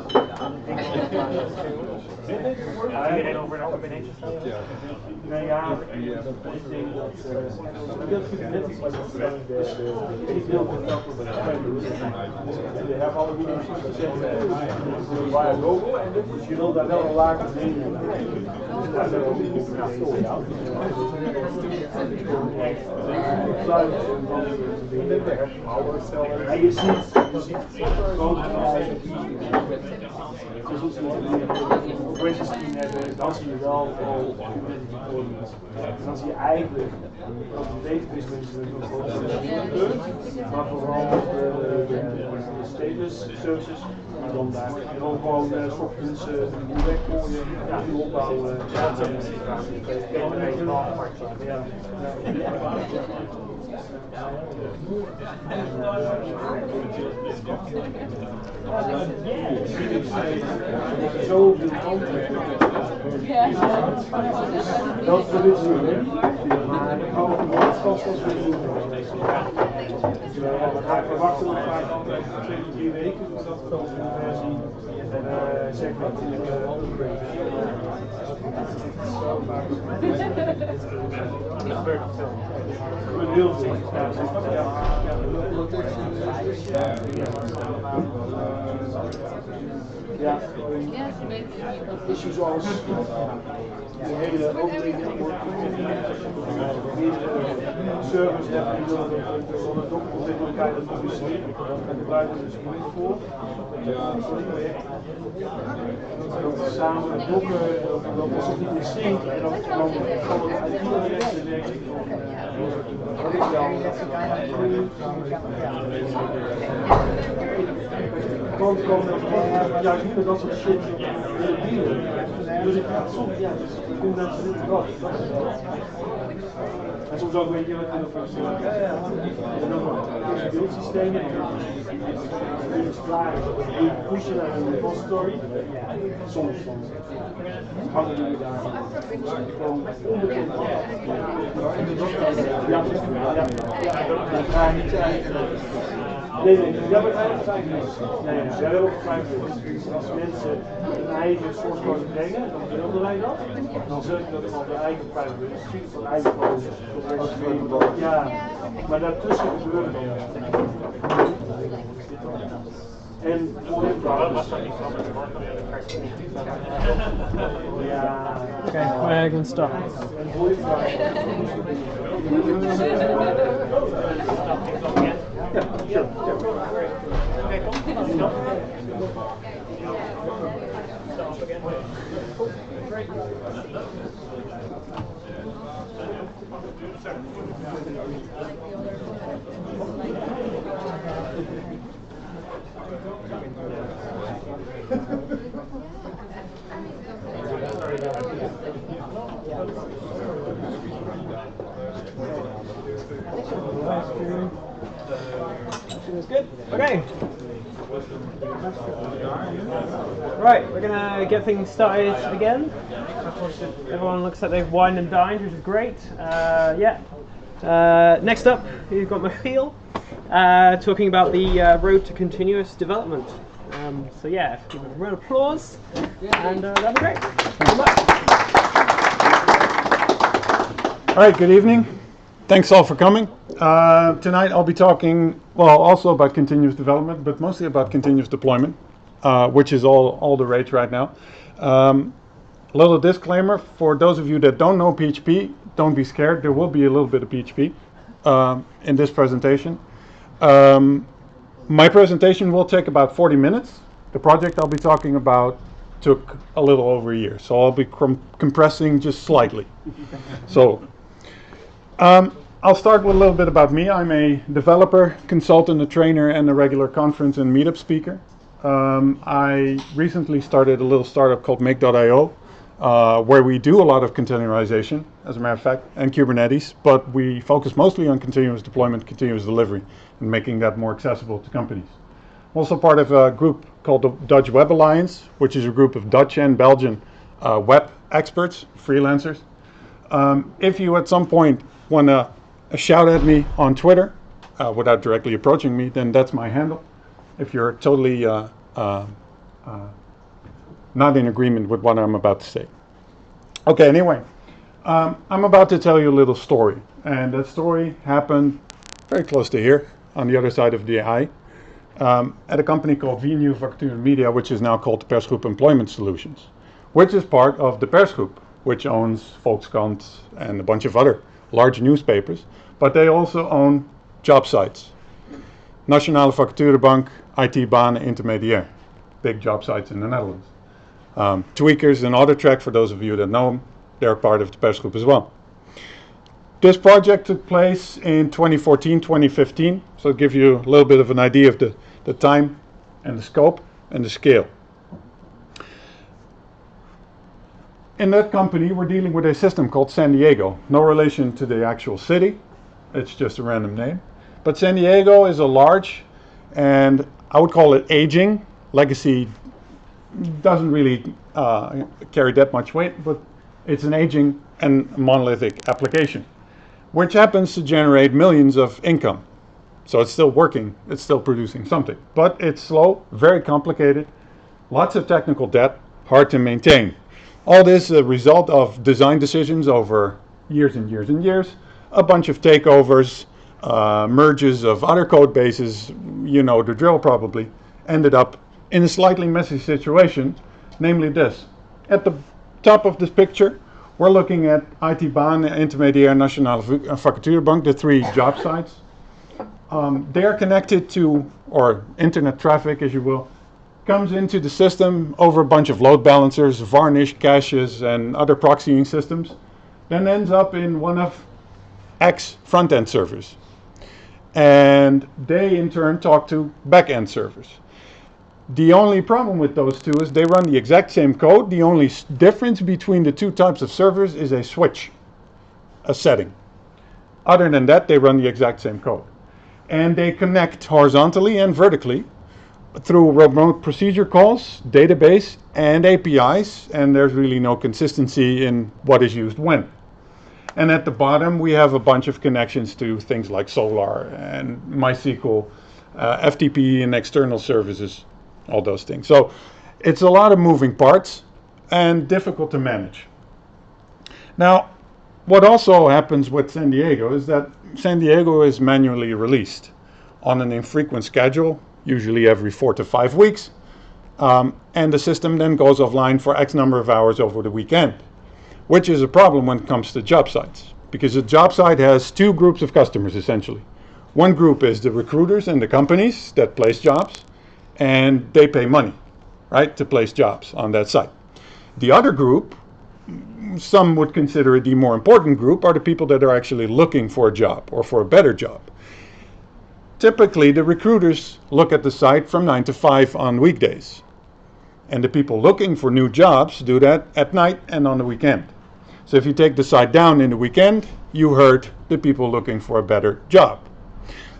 Ja, iedereen over een beneden staat. Nee, ja, ik denk dat net iets wat ik wil je hebt alle video's gezet via logo en dus je wil daar wel een laag in hebben. Dat is ook niet voor jou. En je ziet gewoon operations team hebben, dan zie je wel en dan zie je eigenlijk dat de database nog maar vooral de status services, maar dan daar gewoon ochtends weggooien, opbouwen. Zoveel kanten. Dat is dit doen, maar ik hou van het vast als we doen. We gaan verwachten nog vaak 2-3 weken, dus dat is wel een versie. En zeg wat in de upgrade. Heel veel. Ja, issues zoals de hele service hebben die door de document met elkaar publiceren. En de buiten dus niet voor. Dat samen met dokken, dat was ook niet in sync. En dan kan het uit iedereen de werking wat ik dan gewoon komen juist niet met dat soort shit willen dealen. Dus ik ga soms, ja, dus ik kom mensen niet terug. En soms ook weet je wat je nog en dan een beeldsysteem, die is klaar, die pushen naar een repository. Soms hangen jullie daar gewoon onbekend af. Ja, dat ga je niet zijn. Nee, dat wordt eigenlijk fijn. Nee, we hebben ook fijn als mensen hun eigen source code brengen, dan wilden wij dat. Dan zul je dat van de eigen private street van eigen code. Ja, maar daartussen gebeurt het nog. En voor dit Okay, we're going to start. Good. Okay. Right, we're gonna get things started again. Everyone looks like they've wined and dined, which is great. Next up, we've got Michiel talking about the road to continuous development. So yeah, give a round of applause, and that'd be great. Good luck. All right, good evening. Thanks all for coming. Tonight I'll be talking, well, also about continuous development, but mostly about continuous deployment, which is all the rage right now. A little disclaimer, for those of you that don't know PHP, don't be scared. There will be a little bit of PHP in this presentation. My presentation will take about 40 minutes. The project I'll be talking about took a little over a year, so I'll be compressing just slightly. So. I'll start with a little bit about me. I'm a developer, consultant, a trainer, and a regular conference and meetup speaker. I recently started a little startup called Make.io, where we do a lot of containerization, as a matter of fact, and Kubernetes, but we focus mostly on continuous deployment, continuous delivery, and making that more accessible to companies. I'm also part of a group called the Dutch Web Alliance, which is a group of Dutch and Belgian web experts, freelancers. If you at some point want to shout at me on Twitter without directly approaching me, then that's my handle. If you're totally not in agreement with what I'm about to say. Okay, anyway, I'm about to tell you a little story, and that story happened very close to here, on the other side of the eye, at a company called VNU Vacature Media, which is now called the Persgroep Employment Solutions, which is part of the Persgroep, which owns Volkskrant and a bunch of other large newspapers, but they also own job sites. Nationale Vacaturebank, IT Banen Intermediair, big job sites in the Netherlands. Tweakers and AutoTrack, for those of you that know them, they're part of the Persgroep as well. This project took place in 2014, 2015, so to give you a little bit of an idea of the time and the scope and the scale. In that company, we're dealing with a system called San Diego. No relation to the actual city. It's just a random name. But San Diego is a large, and I would call it aging. Legacy doesn't really carry that much weight, but it's an aging and monolithic application, which happens to generate millions of income. So it's still working. It's still producing something. But it's slow, very complicated, lots of technical debt, hard to maintain. All this is a result of design decisions over years and years and years, a bunch of takeovers, merges of other code bases, you know the drill probably, ended up in a slightly messy situation, namely this. At the top of this picture, we're looking at IT Banen, Intermediair, Nationale Vacaturebank, the three job sites. They are connected to, or internet traffic as you will, comes into the system over a bunch of load balancers, varnish caches, and other proxying systems, then ends up in one of X front-end servers. And they in turn talk to back-end servers. The only problem with those two is they run the exact same code. The only difference between the two types of servers is a switch, a setting. Other than that, they run the exact same code. And they connect horizontally and vertically through remote procedure calls, database, and APIs, and there's really no consistency in what is used when. And at the bottom, we have a bunch of connections to things like Solar and MySQL, FTP and external services, all those things. So it's a lot of moving parts and difficult to manage. Now, what also happens with San Diego is that San Diego is manually released on an infrequent schedule, usually every 4 to 5 weeks, and the system then goes offline for X number of hours over the weekend, which is a problem when it comes to job sites, because a job site has two groups of customers essentially. One group is the recruiters and the companies that place jobs, and they pay money, right, to place jobs on that site. The other group, some would consider it the more important group, are the people that are actually looking for a job or for a better job. Typically, the recruiters look at the site from 9 to 5 on weekdays, and the people looking for new jobs do that at night and on the weekend. So if you take the site down in the weekend, you hurt the people looking for a better job.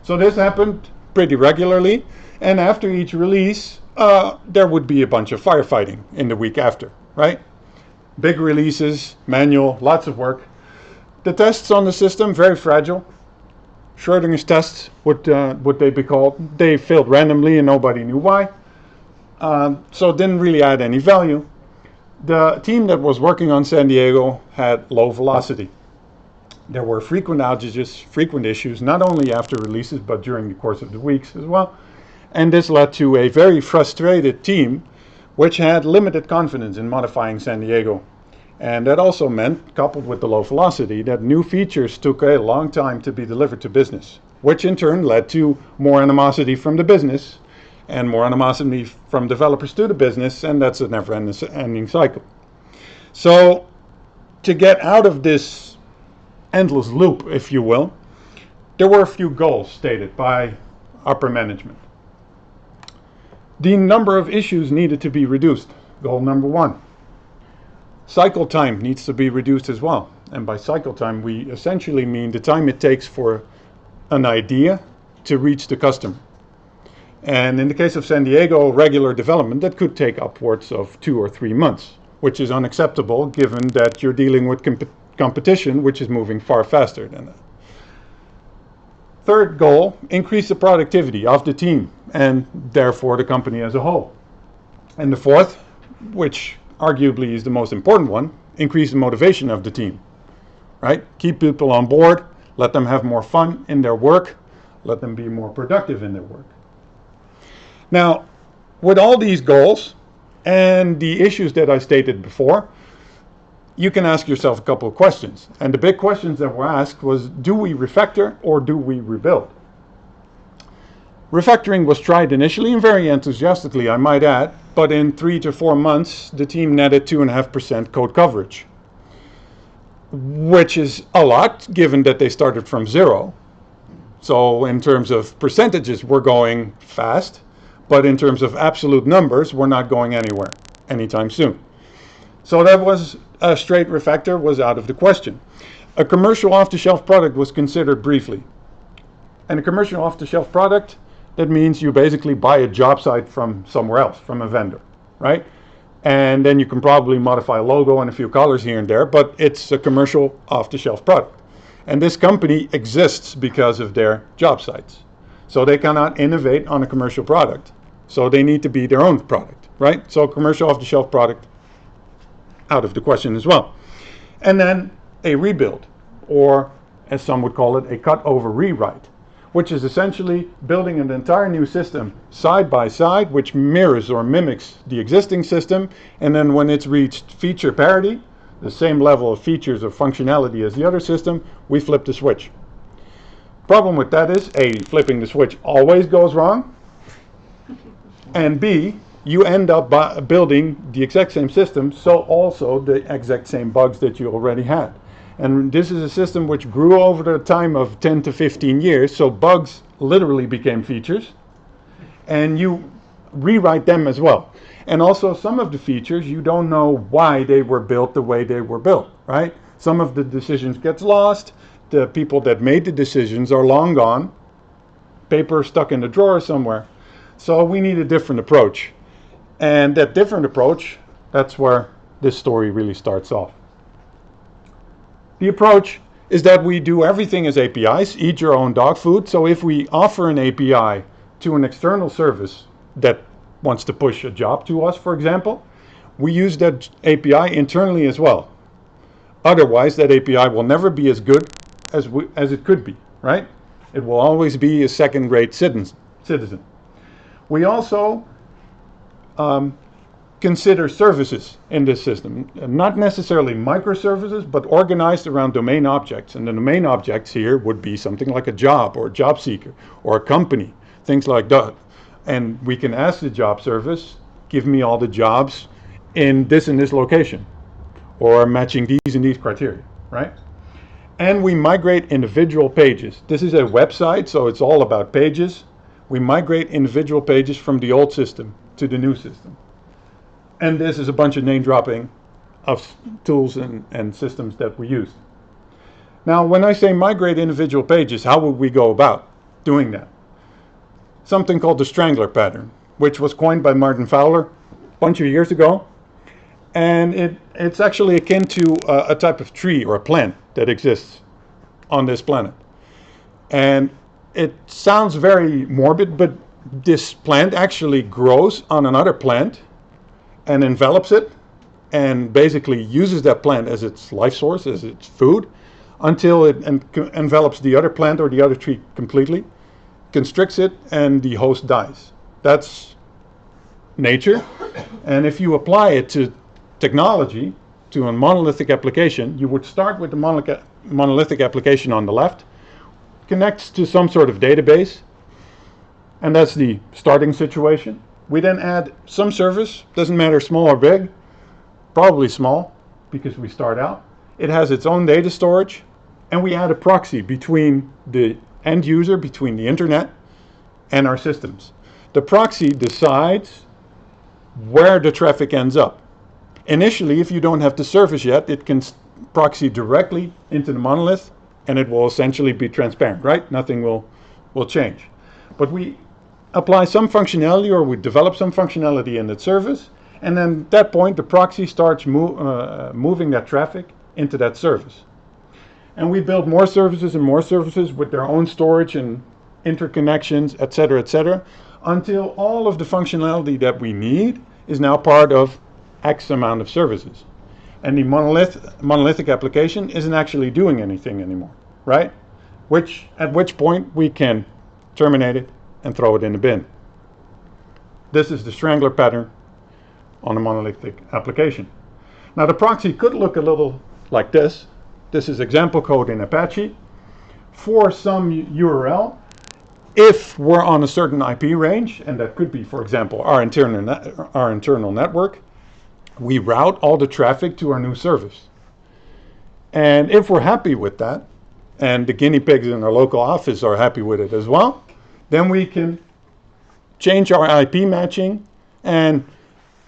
So this happened pretty regularly, and after each release, there would be a bunch of firefighting in the week after, right? Big releases, manual, lots of work. The tests on the system, very fragile. Schrodinger's tests, would they be called? They failed randomly and nobody knew why. So it didn't really add any value. The team that was working on San Diego had low velocity. There were frequent outages, frequent issues, not only after releases, but during the course of the weeks as well. And this led to a very frustrated team, which had limited confidence in modifying San Diego. And that also meant, coupled with the low velocity, that new features took a long time to be delivered to business, which in turn led to more animosity from the business and more animosity from developers to the business, and that's a never-ending cycle. So to get out of this endless loop, if you will, there were a few goals stated by upper management. The number of issues needed to be reduced. Goal number 1. Cycle time needs to be reduced as well. And by cycle time, we essentially mean the time it takes for an idea to reach the customer. And in the case of San Diego, regular development, that could take upwards of 2 or 3 months, which is unacceptable given that you're dealing with competition, which is moving far faster than that. Third goal, increase the productivity of the team and therefore the company as a whole. And the fourth, which arguably is the most important one, increase the motivation of the team, right? Keep people on board, let them have more fun in their work, let them be more productive in their work. Now, with all these goals and the issues that I stated before, you can ask yourself a couple of questions. And the big questions that were asked was, do we refactor or do we rebuild? Refactoring was tried initially and very enthusiastically, I might add, but in 3 to 4 months, the team netted 2.5% code coverage, which is a lot given that they started from 0. So in terms of percentages, we're going fast, but in terms of absolute numbers, we're not going anywhere anytime soon. So that was a straight refactor was out of the question. A commercial off-the-shelf product was considered briefly. And a commercial off-the-shelf product, that means you basically buy a job site from somewhere else, from a vendor, right? And then you can probably modify a logo and a few colors here and there, but it's a commercial off-the-shelf product. And this company exists because of their job sites. So they cannot innovate on a commercial product. So they need to be their own product, right? So commercial off-the-shelf product, out of the question as well. And then a rebuild, or as some would call it, a cut-over rewrite, which is essentially building an entire new system side by side, which mirrors or mimics the existing system, and then when it's reached feature parity, the same level of features or functionality as the other system, we flip the switch. Problem with that is, A, flipping the switch always goes wrong, and B, you end up building the exact same system, so also the exact same bugs that you already had. And this is a system which grew over the time of 10 to 15 years, so bugs literally became features, and you rewrite them as well. And also some of the features, you don't know why they were built the way they were built, right? Some of the decisions gets lost, the people that made the decisions are long gone, paper stuck in the drawer somewhere. So we need a different approach. And that different approach, that's where this story really starts off. The approach is that we do everything as APIs, eat your own dog food. So if we offer an API to an external service that wants to push a job to us, for example, we use that API internally as well. Otherwise, that API will never be as good as it could be, right? It will always be a second-rate citizen. We also consider services in this system. Not necessarily microservices, but organized around domain objects. And the domain objects here would be something like a job or a job seeker or a company, things like that. And we can ask the job service, give me all the jobs in this and this location, or matching these and these criteria, right? And we migrate individual pages. This is a website, so it's all about pages. We migrate individual pages from the old system to the new system. And this is a bunch of name dropping of tools and systems that we use. Now, when I say migrate individual pages, how would we go about doing that? Something called the strangler pattern, which was coined by Martin Fowler a bunch of years ago. And it's actually akin to a type of tree or a plant that exists on this planet. And it sounds very morbid, but this plant actually grows on another plant and envelops it and basically uses that plant as its life source, as its food, until it envelops the other plant or the other tree completely, constricts it, and the host dies. That's nature. And if you apply it to technology, to a monolithic application, you would start with the monolithic application on the left, connects to some sort of database, and that's the starting situation. We then add some service, doesn't matter small or big, probably small because we start out. It has its own data storage, and we add a proxy between the end user, between the internet and our systems. The proxy decides where the traffic ends up. Initially, if you don't have the service yet, it can proxy directly into the monolith, and it will essentially be transparent, right? Nothing will change. But we apply some functionality, or we develop some functionality in that service, and then at that point the proxy starts moving that traffic into that service. And we build more services and more services with their own storage and interconnections, etc., until all of the functionality that we need is now part of X amount of services. And the monolithic application isn't actually doing anything anymore, right? At which point we can terminate it and throw it in the bin. This is the strangler pattern on a monolithic application. Now the proxy could look a little like this. This is example code in Apache for some URL. If we're on a certain IP range, and that could be, for example, our internal network, we route all the traffic to our new service. And if we're happy with that, and the guinea pigs in our local office are happy with it as well, then we can change our IP matching and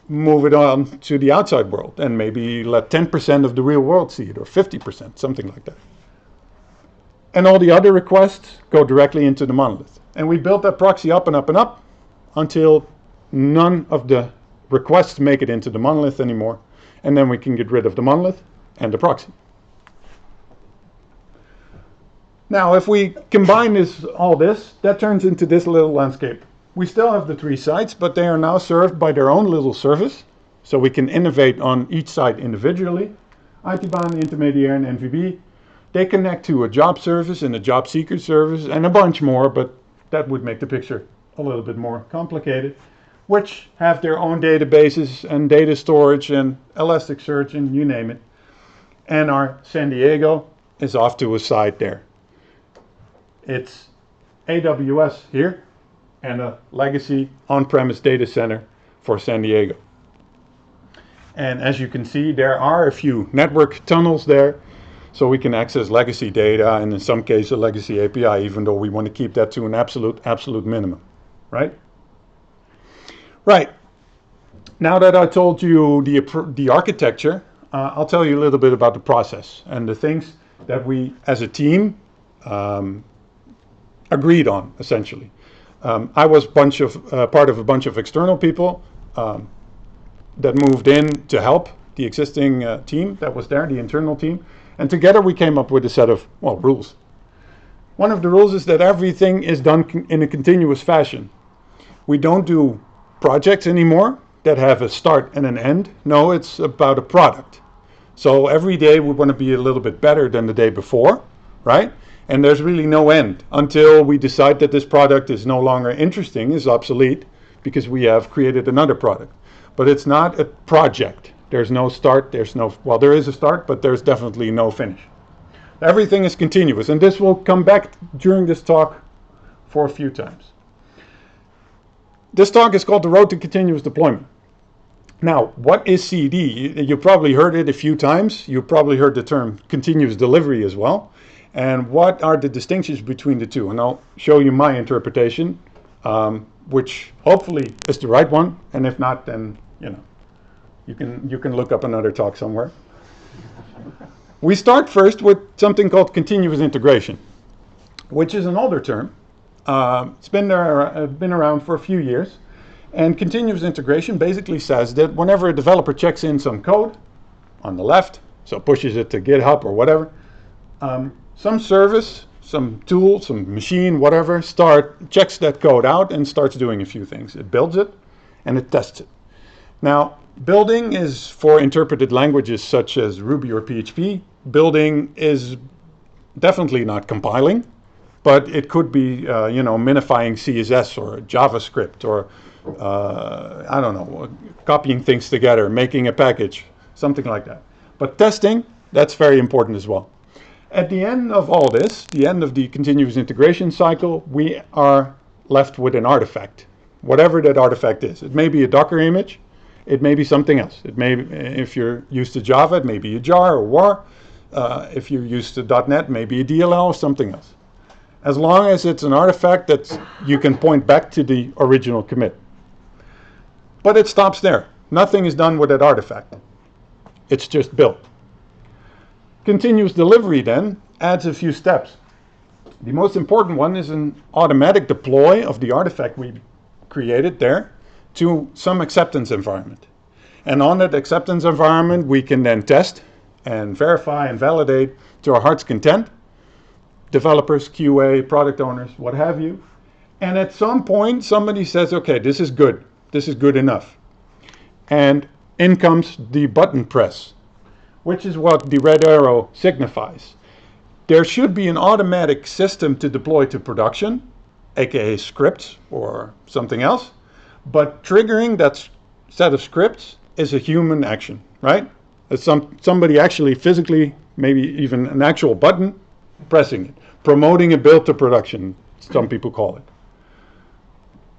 move it on to the outside world, and maybe let 10% of the real world see it, or 50%, something like that. And all the other requests go directly into the monolith. And we build that proxy up and up and up until none of the requests make it into the monolith anymore. And then we can get rid of the monolith and the proxy. Now, if we combine all this, that turns into this little landscape. We still have the 3 sites, but they are now served by their own little service. So we can innovate on each site individually. ITBAN, Intermediaire, and NVB. They connect to a job service and a job seeker service and a bunch more, but that would make the picture a little bit more complicated, which have their own databases and data storage and Elasticsearch and you name it. And our San Diego is off to a side there. It's AWS here and a legacy on-premise data center for San Diego. And as you can see, there are a few network tunnels there, so we can access legacy data and in some cases a legacy API, even though we want to keep that to an absolute minimum, right? Right. Now that I told you the architecture, I'll tell you a little bit about the process and the things that we as a team agreed on, essentially. I was part of a bunch of external people that moved in to help the existing team that was there, the internal team. And together we came up with a set of, rules. One of the rules is that everything is done in a continuous fashion. We don't do projects anymore that have a start and an end. No, it's about a product. So every day we want to be a little bit better than the day before, right? And there's really no end until we decide that this product is no longer interesting, is obsolete, because we have created another product. But it's not a project. There's no start, well, there is a start, but there's definitely no finish. Everything is continuous, and this will come back during this talk for a few times. This talk is called The Road to Continuous Deployment. Now, what is CD? You probably heard it a few times. You probably heard the term continuous delivery as well. And what are the distinctions between the two? And I'll show you my interpretation, which hopefully is the right one. And if not, then you can look up another talk somewhere. We start first with something called continuous integration, which is an older term. It's been around for a few years. And continuous integration basically says that whenever a developer checks in some code on the left, so pushes it to GitHub or whatever, some service, some tool, some machine, whatever, checks that code out and starts doing a few things. It builds it and it tests it. Now, building is for interpreted languages such as Ruby or PHP. Building is definitely not compiling, but it could be, minifying CSS or JavaScript or, I don't know, copying things together, making a package, something like that. But testing, that's very important as well. At the end of all this, the end of the continuous integration cycle, we are left with an artifact, whatever that artifact is. It may be a Docker image, it may be something else. It may, if you're used to Java, it may be a jar or war. If you're used to .NET, maybe a DLL or something else. As long as it's an artifact that you can point back to the original commit. But it stops there. Nothing is done with that artifact. It's just built. Continuous delivery then adds a few steps. The most important one is an automatic deploy of the artifact we created there to some acceptance environment. And on that acceptance environment, we can then test and verify and validate to our heart's content. Developers, QA, product owners, what have you. And at some point, somebody says, okay, this is good. This is good enough. And in comes the button press, which is what the red arrow signifies. There should be an automatic system to deploy to production, aka scripts or something else. But triggering that set of scripts is a human action, right? It's somebody actually physically, maybe even an actual button, pressing it. Promoting a build to production, some people call it.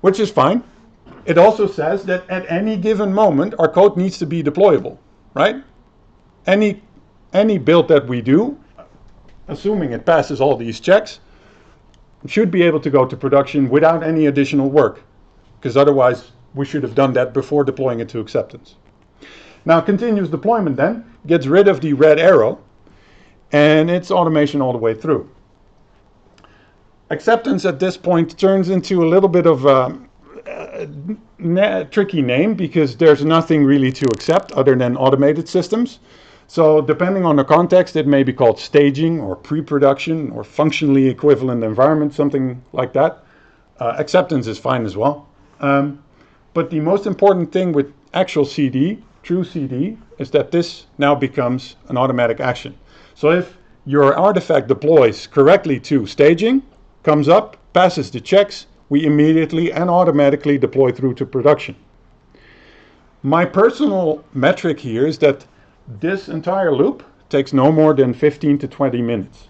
Which is fine. It also says that at any given moment, our code needs to be deployable, right? Any build that we do, assuming it passes all these checks, should be able to go to production without any additional work. Because otherwise, we should have done that before deploying it to acceptance. Now, continuous deployment then gets rid of the red arrow, and it's automation all the way through. Acceptance at this point turns into a little bit of a tricky name because there's nothing really to accept other than automated systems. So depending on the context, it may be called staging or pre-production or functionally equivalent environment, something like that. Acceptance is fine as well. But the most important thing with actual CD, true CD, is that this now becomes an automatic action. So if your artifact deploys correctly to staging, comes up, passes the checks, we immediately and automatically deploy through to production. My personal metric here is that this entire loop takes no more than 15 to 20 minutes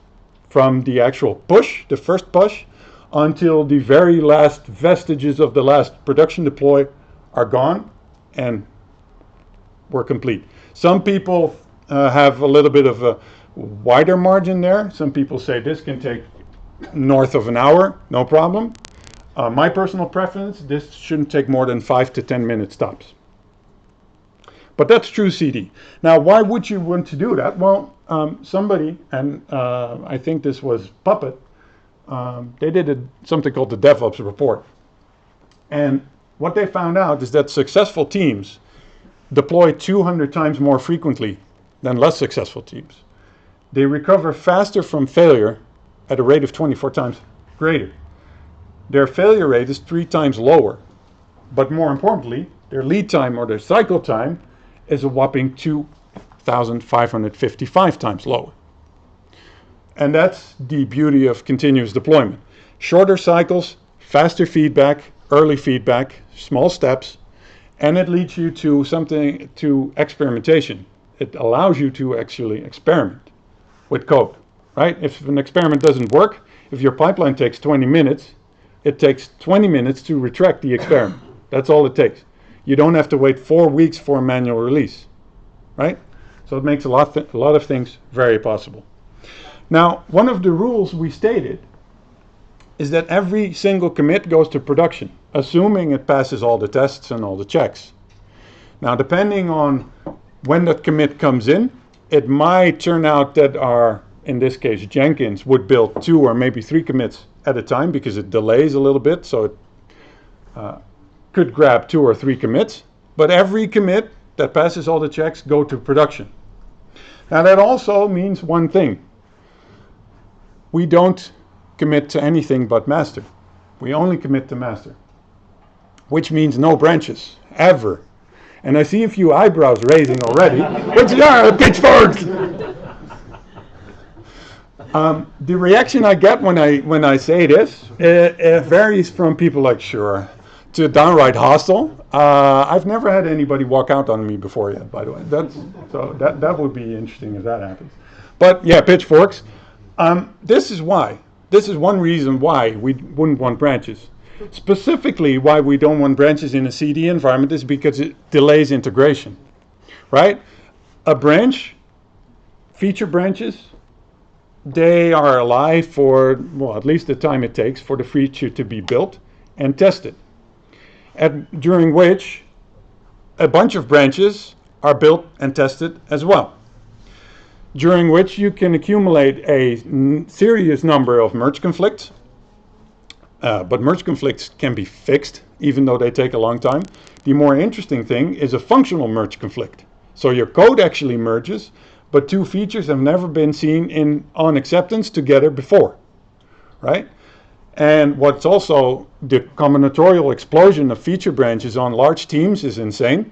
from the actual push, the first push, until the very last vestiges of the last production deploy are gone and we're complete. Some people have a little bit of a wider margin there. Some people say this can take north of an hour, no problem. My personal preference, this shouldn't take more than 5 to 10 minute stops. But that's true CD. Now, why would you want to do that? Well, somebody, and I think this was Puppet, they did something called the DevOps report. And what they found out is that successful teams deploy 200 times more frequently than less successful teams. They recover faster from failure at a rate of 24 times greater. Their failure rate is 3 times lower. But more importantly, their lead time or their cycle time is a whopping 2,555 times lower. And that's the beauty of continuous deployment. Shorter cycles, faster feedback, early feedback, small steps, and it leads you to something, to experimentation. It allows you to actually experiment with code, right? If an experiment doesn't work, if your pipeline takes 20 minutes, it takes 20 minutes to retract the experiment. That's all it takes. You don't have to wait 4 weeks for a manual release, right? So it makes a lot of things very possible. Now, one of the rules we stated is that every single commit goes to production, assuming it passes all the tests and all the checks. Now, depending on when that commit comes in, it might turn out that our, in this case, Jenkins would build 2 or maybe 3 commits at a time because it delays a little bit, so it could grab 2 or 3 commits. But every commit that passes all the checks go to production. Now, that also means one thing. We don't commit to anything but master. We only commit to master, which means no branches, ever. And I see a few eyebrows raising already, which are pitchforks. The reaction I get when I say this, it varies from people like sure to downright hostile. I've never had anybody walk out on me before yet, by the way. That would be interesting if that happens. But yeah, pitchforks. This is why. This is one reason why we wouldn't want branches. Specifically, why we don't want branches in a CD environment is because it delays integration, right? A branch, feature branches, they are alive for, well, at least the time it takes for the feature to be built and tested. During which a bunch of branches are built and tested as well. During which you can accumulate a serious number of merge conflicts. But merge conflicts can be fixed, even though they take a long time. The more interesting thing is a functional merge conflict. So your code actually merges, but 2 features have never been seen on acceptance together before, right? And what's also the combinatorial explosion of feature branches on large teams is insane.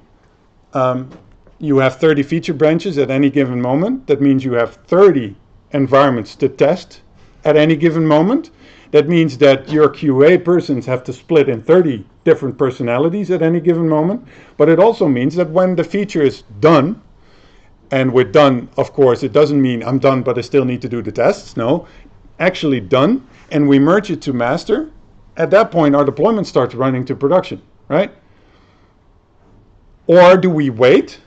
You have 30 feature branches at any given moment. That means you have 30 environments to test at any given moment. That means that your QA persons have to split in 30 different personalities at any given moment. But it also means that when the feature is done, and with done, of course, it doesn't mean I'm done, but I still need to do the tests. No, actually done, and we merge it to master. At that point, our deployment starts running to production, right? Or do we wait?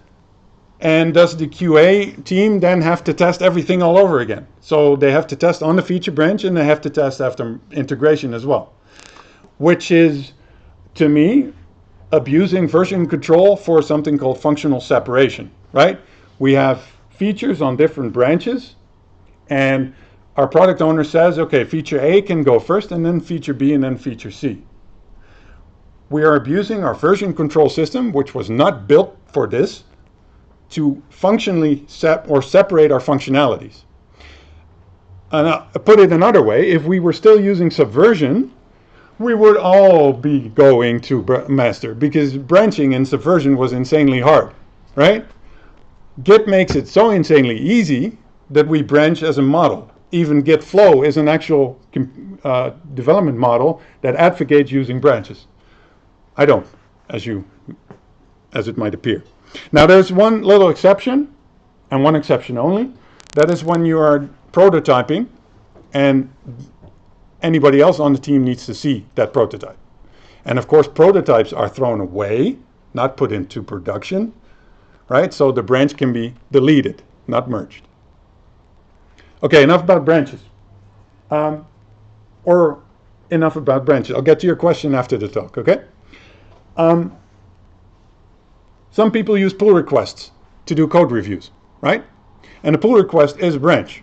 And does the QA team then have to test everything all over again? So they have to test on the feature branch and they have to test after integration as well. Which is, to me, abusing version control for something called functional separation, right? We have features on different branches and our product owner says, okay, feature A can go first and then feature B and then feature C. We are abusing our version control system, which was not built for this, to functionally separate our functionalities. And put it another way, if we were still using Subversion, we would all be going to master because branching in Subversion was insanely hard, right? Git makes it so insanely easy that we branch as a model. Even Git Flow is an actual development model that advocates using branches. I don't, as it might appear. Now there's one little exception, and one exception only. That is when you are prototyping and anybody else on the team needs to see that prototype. And of course prototypes are thrown away, not put into production, right? So the branch can be deleted, not merged. Okay, enough about branches. Or enough about branches. I'll get to your question after the talk, okay? Some people use pull requests to do code reviews, right? And a pull request is a branch.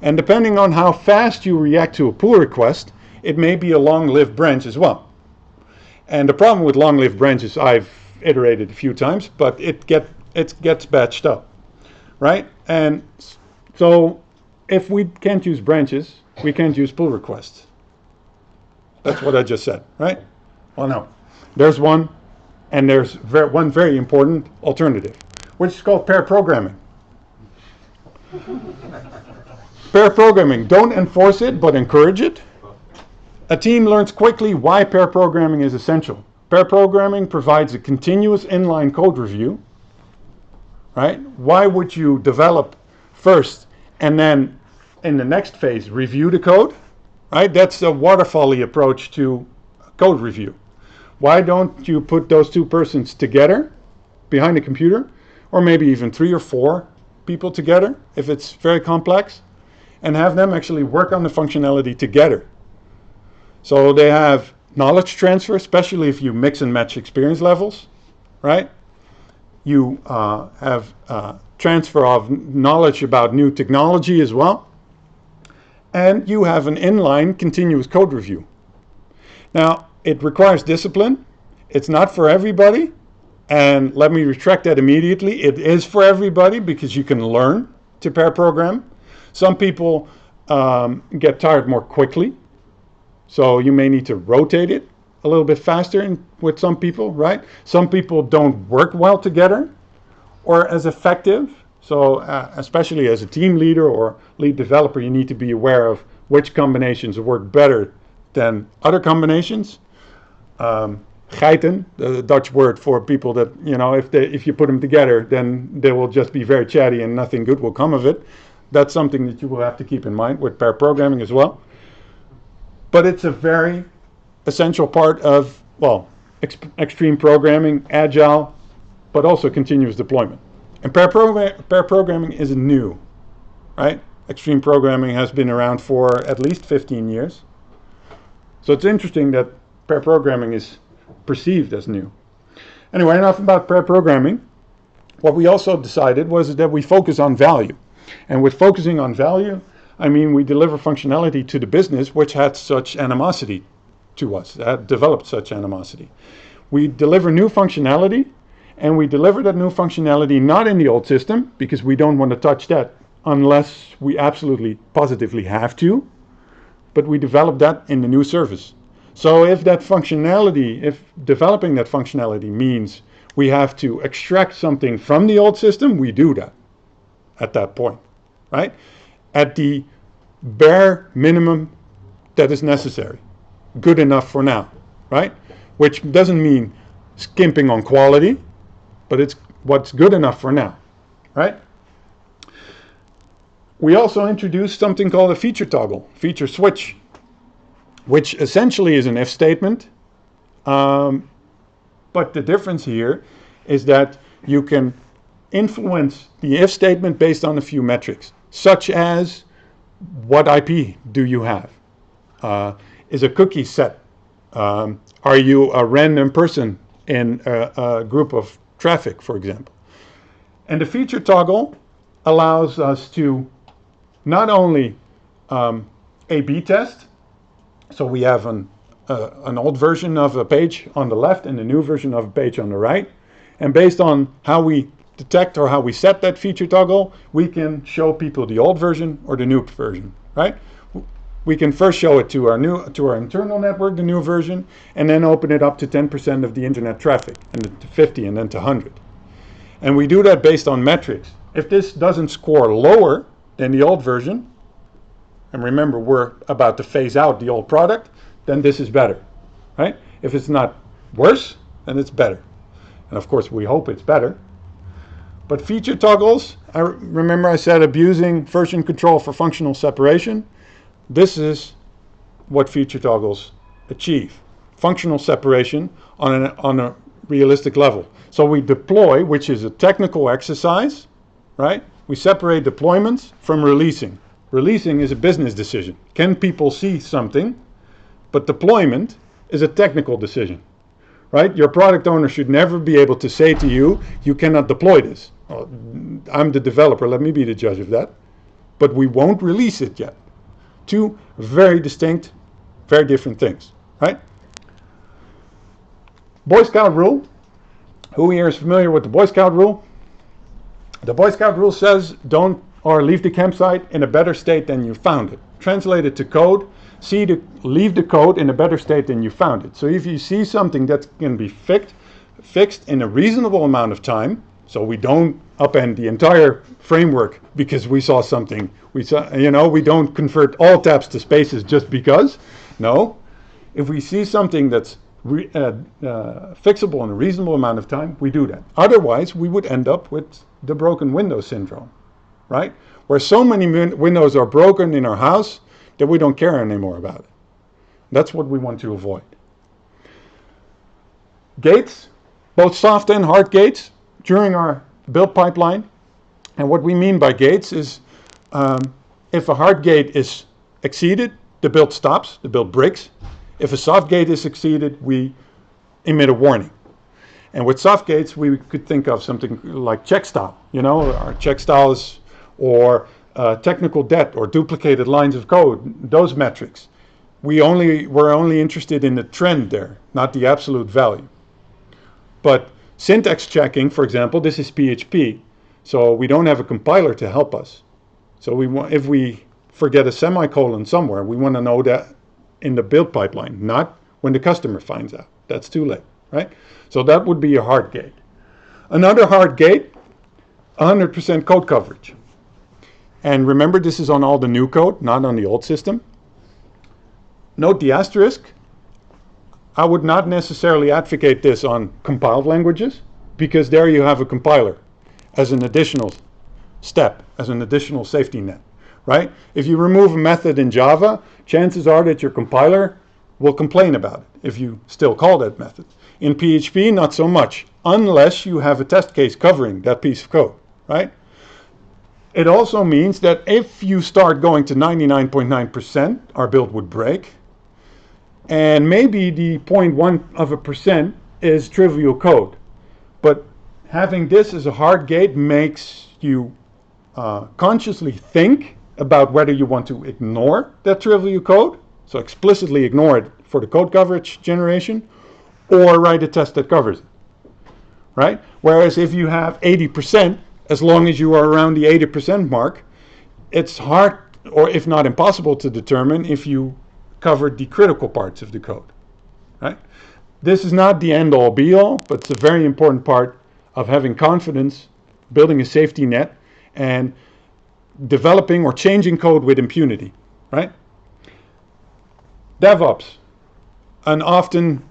And depending on how fast you react to a pull request, it may be a long-lived branch as well. And the problem with long-lived branches, I've iterated a few times, but it gets batched up, right? And so if we can't use branches, we can't use pull requests. That's what I just said, right? Well, no. There's one, and there's one very important alternative, which is called pair programming. Pair programming, don't enforce it, but encourage it. A team learns quickly why pair programming is essential. Pair programming provides a continuous inline code review, right? Why would you develop first and then in the next phase review the code, right? That's a waterfall-y approach to code review. Why don't you put those two persons together behind a computer, or maybe even 3 or 4 people together if it's very complex, and have them actually work on the functionality together. So they have knowledge transfer, especially if you mix and match experience levels, right? You have transfer of knowledge about new technology as well. And you have an inline continuous code review. Now, it requires discipline. It's not for everybody. And let me retract that immediately. It is for everybody because you can learn to pair program. Some people get tired more quickly. So you may need to rotate it a little bit faster with some people, right? Some people don't work well together or as effective. So especially as a team leader or lead developer, you need to be aware of which combinations work better than other combinations. Geiten, the Dutch word for people that, you know, if you put them together, then they will just be very chatty and nothing good will come of it. That's something that you will have to keep in mind with pair programming as well. But it's a very essential part of, well, extreme programming, agile, but also continuous deployment. And pair programming isn't new, right? Extreme programming has been around for at least 15 years. So it's interesting that pair programming is perceived as new. Anyway, enough about pair programming. What we also decided was that we focus on value. And with focusing on value, I mean we deliver functionality to the business which had such animosity to us, that developed such animosity. We deliver new functionality, and we deliver that new functionality not in the old system, because we don't want to touch that unless we absolutely positively have to, but we develop that in the new service. So if that functionality, if developing that functionality means we have to extract something from the old system, we do that at that point, right? At the bare minimum that is necessary. Good enough for now, right? Which doesn't mean skimping on quality, but it's what's good enough for now, right? We also introduced something called a feature toggle, feature switch, which essentially is an if statement. But the difference here is that you can influence the if statement based on a few metrics, such as what IP do you have? Is a cookie set? Are you a random person in a group of traffic, for example? And the feature toggle allows us to not only A/B test, so we have an old version of a page on the left and a new version of a page on the right, and based on how we detect or how we set that feature toggle, we can show people the old version or the new version, right? We can first show it to our internal network, the new version, and then open it up to 10% of the internet traffic, and then to 50, and then to 100. And we do that based on metrics. If this doesn't score lower than the old version, and remember we're about to phase out the old product, then this is better, right? If it's not worse, then it's better. And of course we hope it's better. But feature toggles, remember I said abusing version control for functional separation. This is what feature toggles achieve. Functional separation on a realistic level. So we deploy, which is a technical exercise, right? We separate deployments from releasing. Releasing is a business decision. Can people see something? But deployment is a technical decision, right? Your product owner should never be able to say to you, you cannot deploy this. Well, I'm the developer, let me be the judge of that. But we won't release it yet. Two very distinct, very different things, right? Boy Scout rule. Who here is familiar with the Boy Scout rule? The Boy Scout rule says don't or leave the campsite in a better state than you found it. Translated to code, leave the code in a better state than you found it. So if you see something that can be fixed in a reasonable amount of time, so we don't upend the entire framework because we saw something. We don't convert all tabs to spaces just because. No, If we see something that's fixable in a reasonable amount of time, we do that. Otherwise, we would end up with the broken window syndrome, right? Where so many windows are broken in our house that we don't care anymore about it. That's what we want to avoid. Gates, both soft and hard gates, during our build pipeline. And what we mean by gates is if a hard gate is exceeded, the build stops, the build breaks. If a soft gate is exceeded, we emit a warning. And with soft gates, we could think of something like check style, our check styles, or technical debt, or duplicated lines of code, those metrics. We're only interested in the trend there, not the absolute value. But syntax checking, for example, this is PHP, so we don't have a compiler to help us. So if we forget a semicolon somewhere, we want to know that in the build pipeline, not when the customer finds out. That's too late, right? So that would be a hard gate. Another hard gate, 100% code coverage. And remember, this is on all the new code, not on the old system. Note the asterisk. I would not necessarily advocate this on compiled languages, because there you have a compiler as an additional step, as an additional safety net, right? If you remove a method in Java, chances are that your compiler will complain about it if you still call that method. In PHP, not so much, unless you have a test case covering that piece of code, right? It also means that if you start going to 99.9%, our build would break. And maybe the 0.1% is trivial code. But having this as a hard gate makes you consciously think about whether you want to ignore that trivial code, so explicitly ignore it for the code coverage generation, or write a test that covers it, right? Whereas if you have 80%, as long as you are around the 80% mark, it's hard, or if not impossible, to determine if you covered the critical parts of the code, right? This is not the end-all be-all, but it's a very important part of having confidence, building a safety net, and developing or changing code with impunity, right? DevOps, an often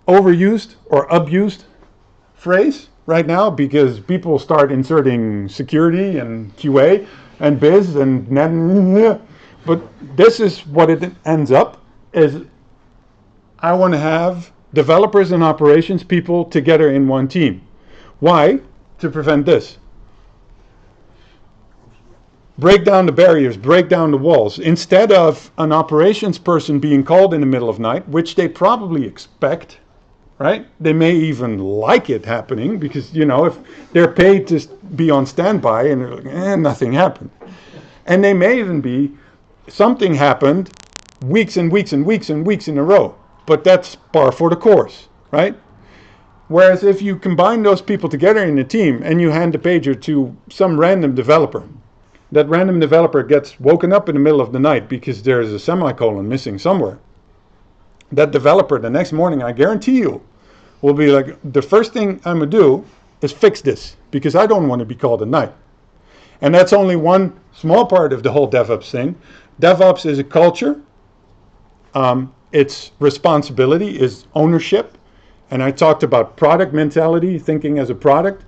overused or abused phrase right now, because people start inserting security and QA and biz and net, but this is what it ends up is. I want to have developers and operations people together in one team. Why? To prevent this. Break down the barriers, break down the walls. Instead of an operations person being called in the middle of night, which they probably expect, right? They may even like it happening because, if they're paid to be on standby and they're like, nothing happened. And they may even be, something happened weeks and weeks and weeks and weeks in a row. But that's par for the course, right? Whereas if you combine those people together in a team and you hand the pager to some random developer, that random developer gets woken up in the middle of the night because there's a semicolon missing somewhere. That developer the next morning, I guarantee you, will be like, the first thing I'm going to do is fix this because I don't want to be called at night. And that's only one small part of the whole DevOps thing. DevOps is a culture. Its responsibility is ownership. And I talked about product mentality, thinking as a product,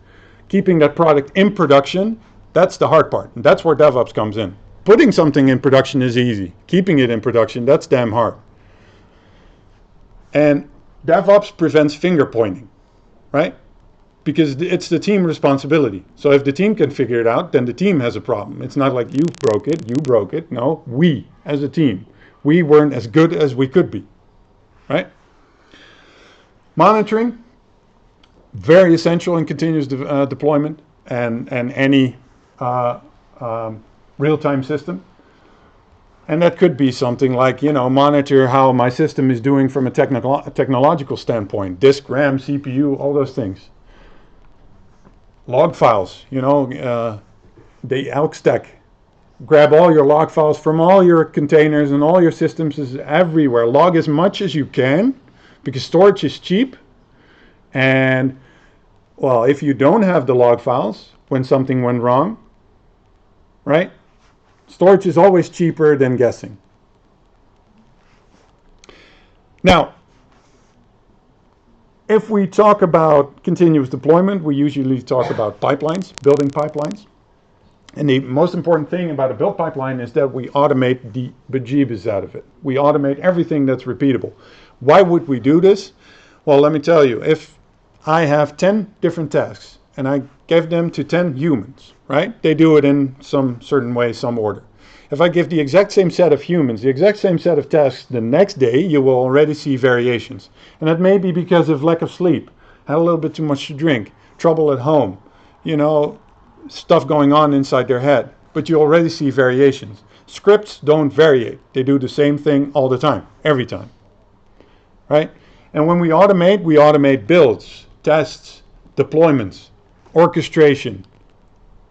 keeping that product in production. That's the hard part. And that's where DevOps comes in. Putting something in production is easy. Keeping it in production, that's damn hard. And DevOps prevents finger pointing, right? Because it's the team responsibility. So if the team can figure it out, then the team has a problem. It's not like you broke it. No, we as a team. We weren't as good as we could be, right? Monitoring, very essential in continuous deployment and any real-time system. And that could be something like, monitor how my system is doing from a technological standpoint, disk, RAM, CPU, all those things. Log files, the elk stack. Grab all your log files from all your containers and all your systems is everywhere. Log as much as you can because storage is cheap. And, well, if you don't have the log files when something went wrong, right? Storage is always cheaper than guessing. Now, if we talk about continuous deployment, we usually talk about pipelines, building pipelines. And the most important thing about a build pipeline is that we automate the bejeebus out of it. We automate everything that's repeatable. Why would we do this? Well, let me tell you, if I have 10 different tasks and I give them to 10 humans, right? They do it in some certain way, some order. If I give the exact same set of humans, the exact same set of tasks the next day, you will already see variations. And that may be because of lack of sleep, had a little bit too much to drink, trouble at home, you know, stuff going on inside their head. But you already see variations. Scripts don't vary. They do the same thing all the time, every time, right? And when we automate builds, tests, deployments, orchestration,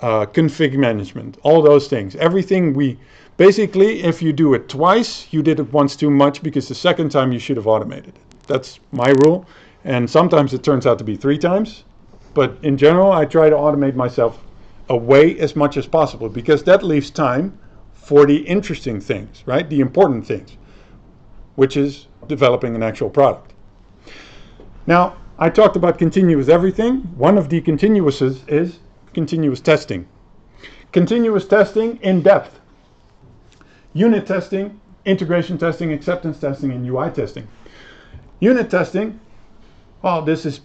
config management, all those things. Everything basically, if you do it twice, you did it once too much, because the second time you should have automated it. That's my rule. And sometimes it turns out to be 3 times. But in general, I try to automate myself away as much as possible, because that leaves time for the interesting things, right? The important things, which is developing an actual product. Now, I talked about continuous everything. One of the continuouses is continuous testing. Continuous testing in depth. Unit testing, integration testing, acceptance testing, and UI testing. Unit testing, well, this is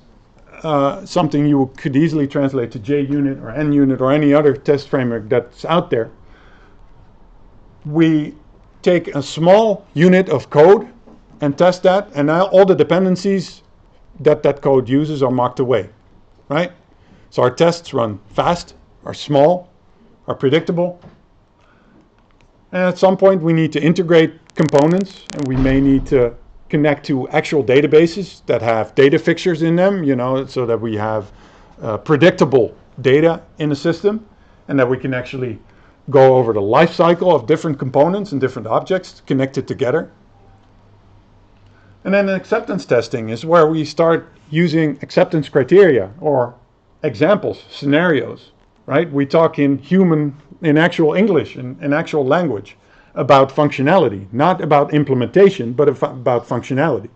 something you could easily translate to JUnit or NUnit or any other test framework that's out there. We take a small unit of code and test that, and now all the dependencies that code uses are marked away, right? So our tests run fast, are small, are predictable. And at some point we need to integrate components, and we may need to connect to actual databases that have data fixtures in them, you know, so that we have predictable data in the system, and that we can actually go over the life cycle of different components and different objects connected together. And then acceptance testing is where we start using acceptance criteria or examples, scenarios, right? We talk in actual English, in actual language, about functionality, not about implementation, but about functionality.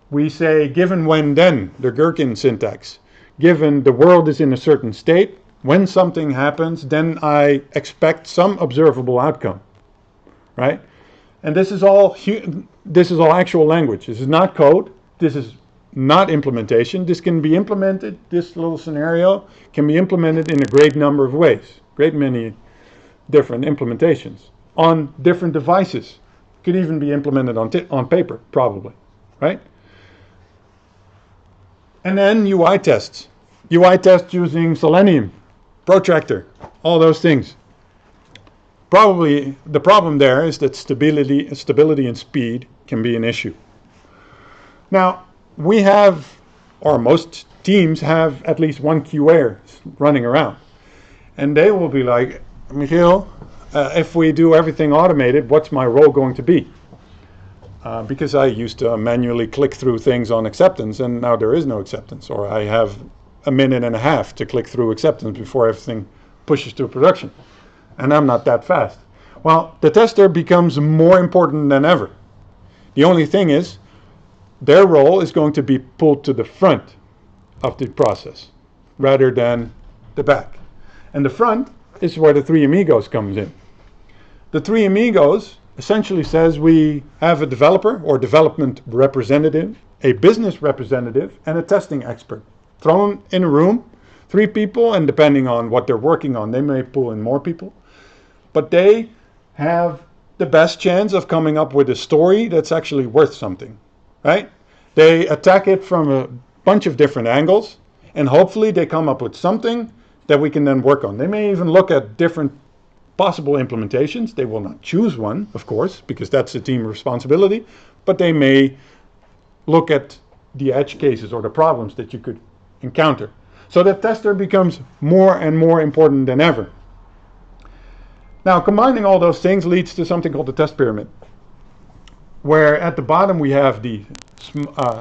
We say, given when then, the Gherkin syntax. Given the world is in a certain state, when something happens, then I expect some observable outcome, right? And this is all actual language. This is not code. This is not implementation. This can be implemented, this little scenario can be implemented in a great number of ways, great many different implementations on different devices. Could even be implemented on paper, probably, right? And then UI tests. UI tests using Selenium, Protractor, all those things. Probably the problem there is that stability and speed can be an issue. Now, we have, or most teams have, at least one QA running around. And they will be like, Michiel, if we do everything automated, what's my role going to be? Because I used to manually click through things on acceptance, and now there is no acceptance. Or I have a minute and a half to click through acceptance before everything pushes to production. And I'm not that fast. Well, the tester becomes more important than ever. The only thing is, their role is going to be pulled to the front of the process rather than the back. And the front is where the 3 amigos comes in. The 3 amigos essentially says we have a developer or development representative, a business representative, and a testing expert thrown in a room, 3 people, and depending on what they're working on, they may pull in more people. But they have the best chance of coming up with a story that's actually worth something, right? They attack it from a bunch of different angles, and hopefully they come up with something that we can then work on. They may even look at different possible implementations. They will not choose one, of course, because that's a team responsibility, but they may look at the edge cases or the problems that you could encounter. So the tester becomes more and more important than ever. Now, combining all those things leads to something called the test pyramid, where at the bottom we have the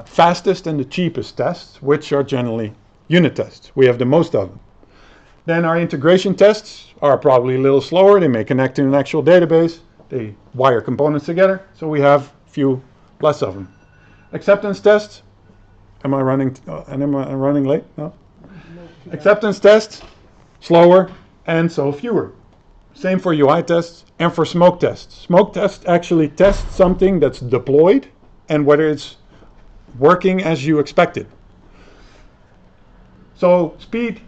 fastest and the cheapest tests, which are generally unit tests. We have the most of them. Then our integration tests are probably a little slower. They may connect to an actual database. They wire components together. So we have a few less of them. Acceptance tests. Am I running late? No. Acceptance tests, slower, and so fewer. Same for UI tests and for smoke tests. Smoke tests actually test something that's deployed and whether it's working as you expected. So speed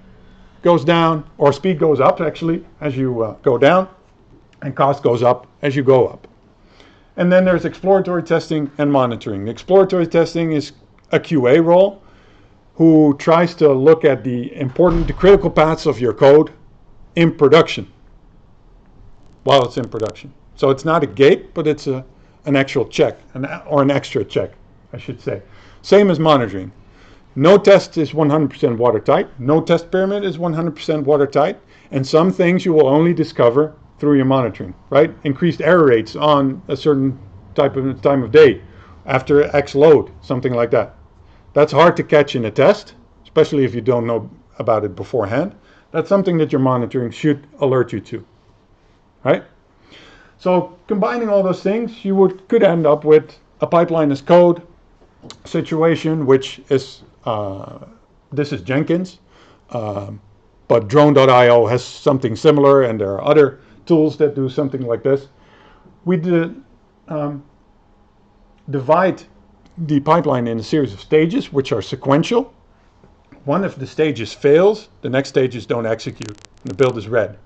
goes down, or speed goes up actually as you go down, and cost goes up as you go up. And then there's exploratory testing and monitoring. The exploratory testing is a QA role who tries to look at the critical paths of your code in production while it's in production. So it's not a gate, but it's an actual check, or an extra check, I should say. Same as monitoring. No test is 100% watertight. No test pyramid is 100% watertight. And some things you will only discover through your monitoring, right? Increased error rates on a certain time of day after X load, something like that. That's hard to catch in a test, especially if you don't know about it beforehand. That's something that your monitoring should alert you to, right? So combining all those things, you could end up with a pipeline as code situation, which is, this is Jenkins, but drone.io has something similar, and there are other tools that do something like this. We divide the pipeline in a series of stages, which are sequential. One of the stages fails, the next stages don't execute, and the build is red.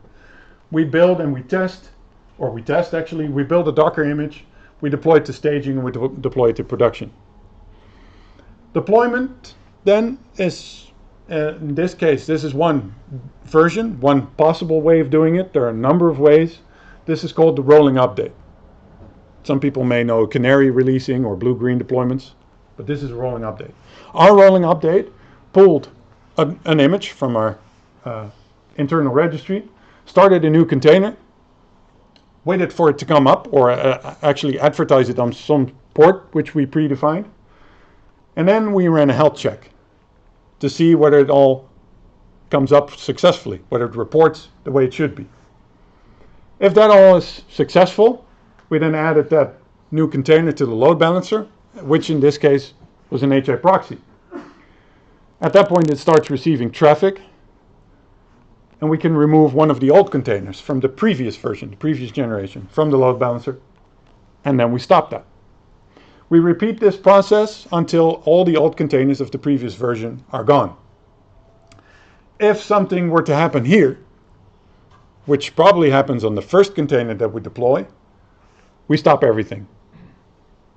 We build and we test, we build a Docker image, we deploy it to staging, and we deploy it to production. Deployment then is, in this case, this is one version, one possible way of doing it. There are a number of ways. This is called the rolling update. Some people may know canary releasing or blue-green deployments, but this is a rolling update. Our rolling update pulled an image from our internal registry, started a new container, waited for it to come up, or actually advertise it on some port which we predefined, and then we ran a health check to see whether it all comes up successfully, whether it reports the way it should be. If that all is successful, we then added that new container to the load balancer, which in this case was an HA proxy. At that point, it starts receiving traffic, and we can remove one of the old containers from the previous version, the previous generation, from the load balancer, and then we stop that. We repeat this process until all the old containers of the previous version are gone. If something were to happen here, which probably happens on the first container that we deploy, we stop everything.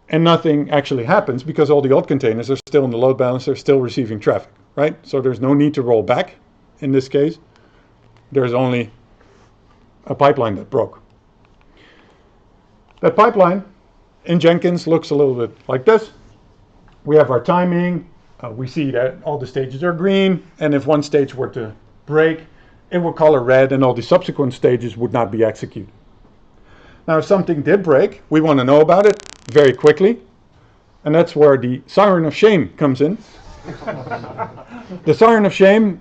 And nothing actually happens because all the old containers are still in the load balancer, still receiving traffic, right? So there's no need to roll back in this case. There's only a pipeline that broke. That pipeline in Jenkins looks a little bit like this. We have our timing. We see that all the stages are green, and if one stage were to break, it will color red, and all the subsequent stages would not be executed. Now, if something did break, we want to know about it very quickly, and that's where the siren of shame comes in. The siren of shame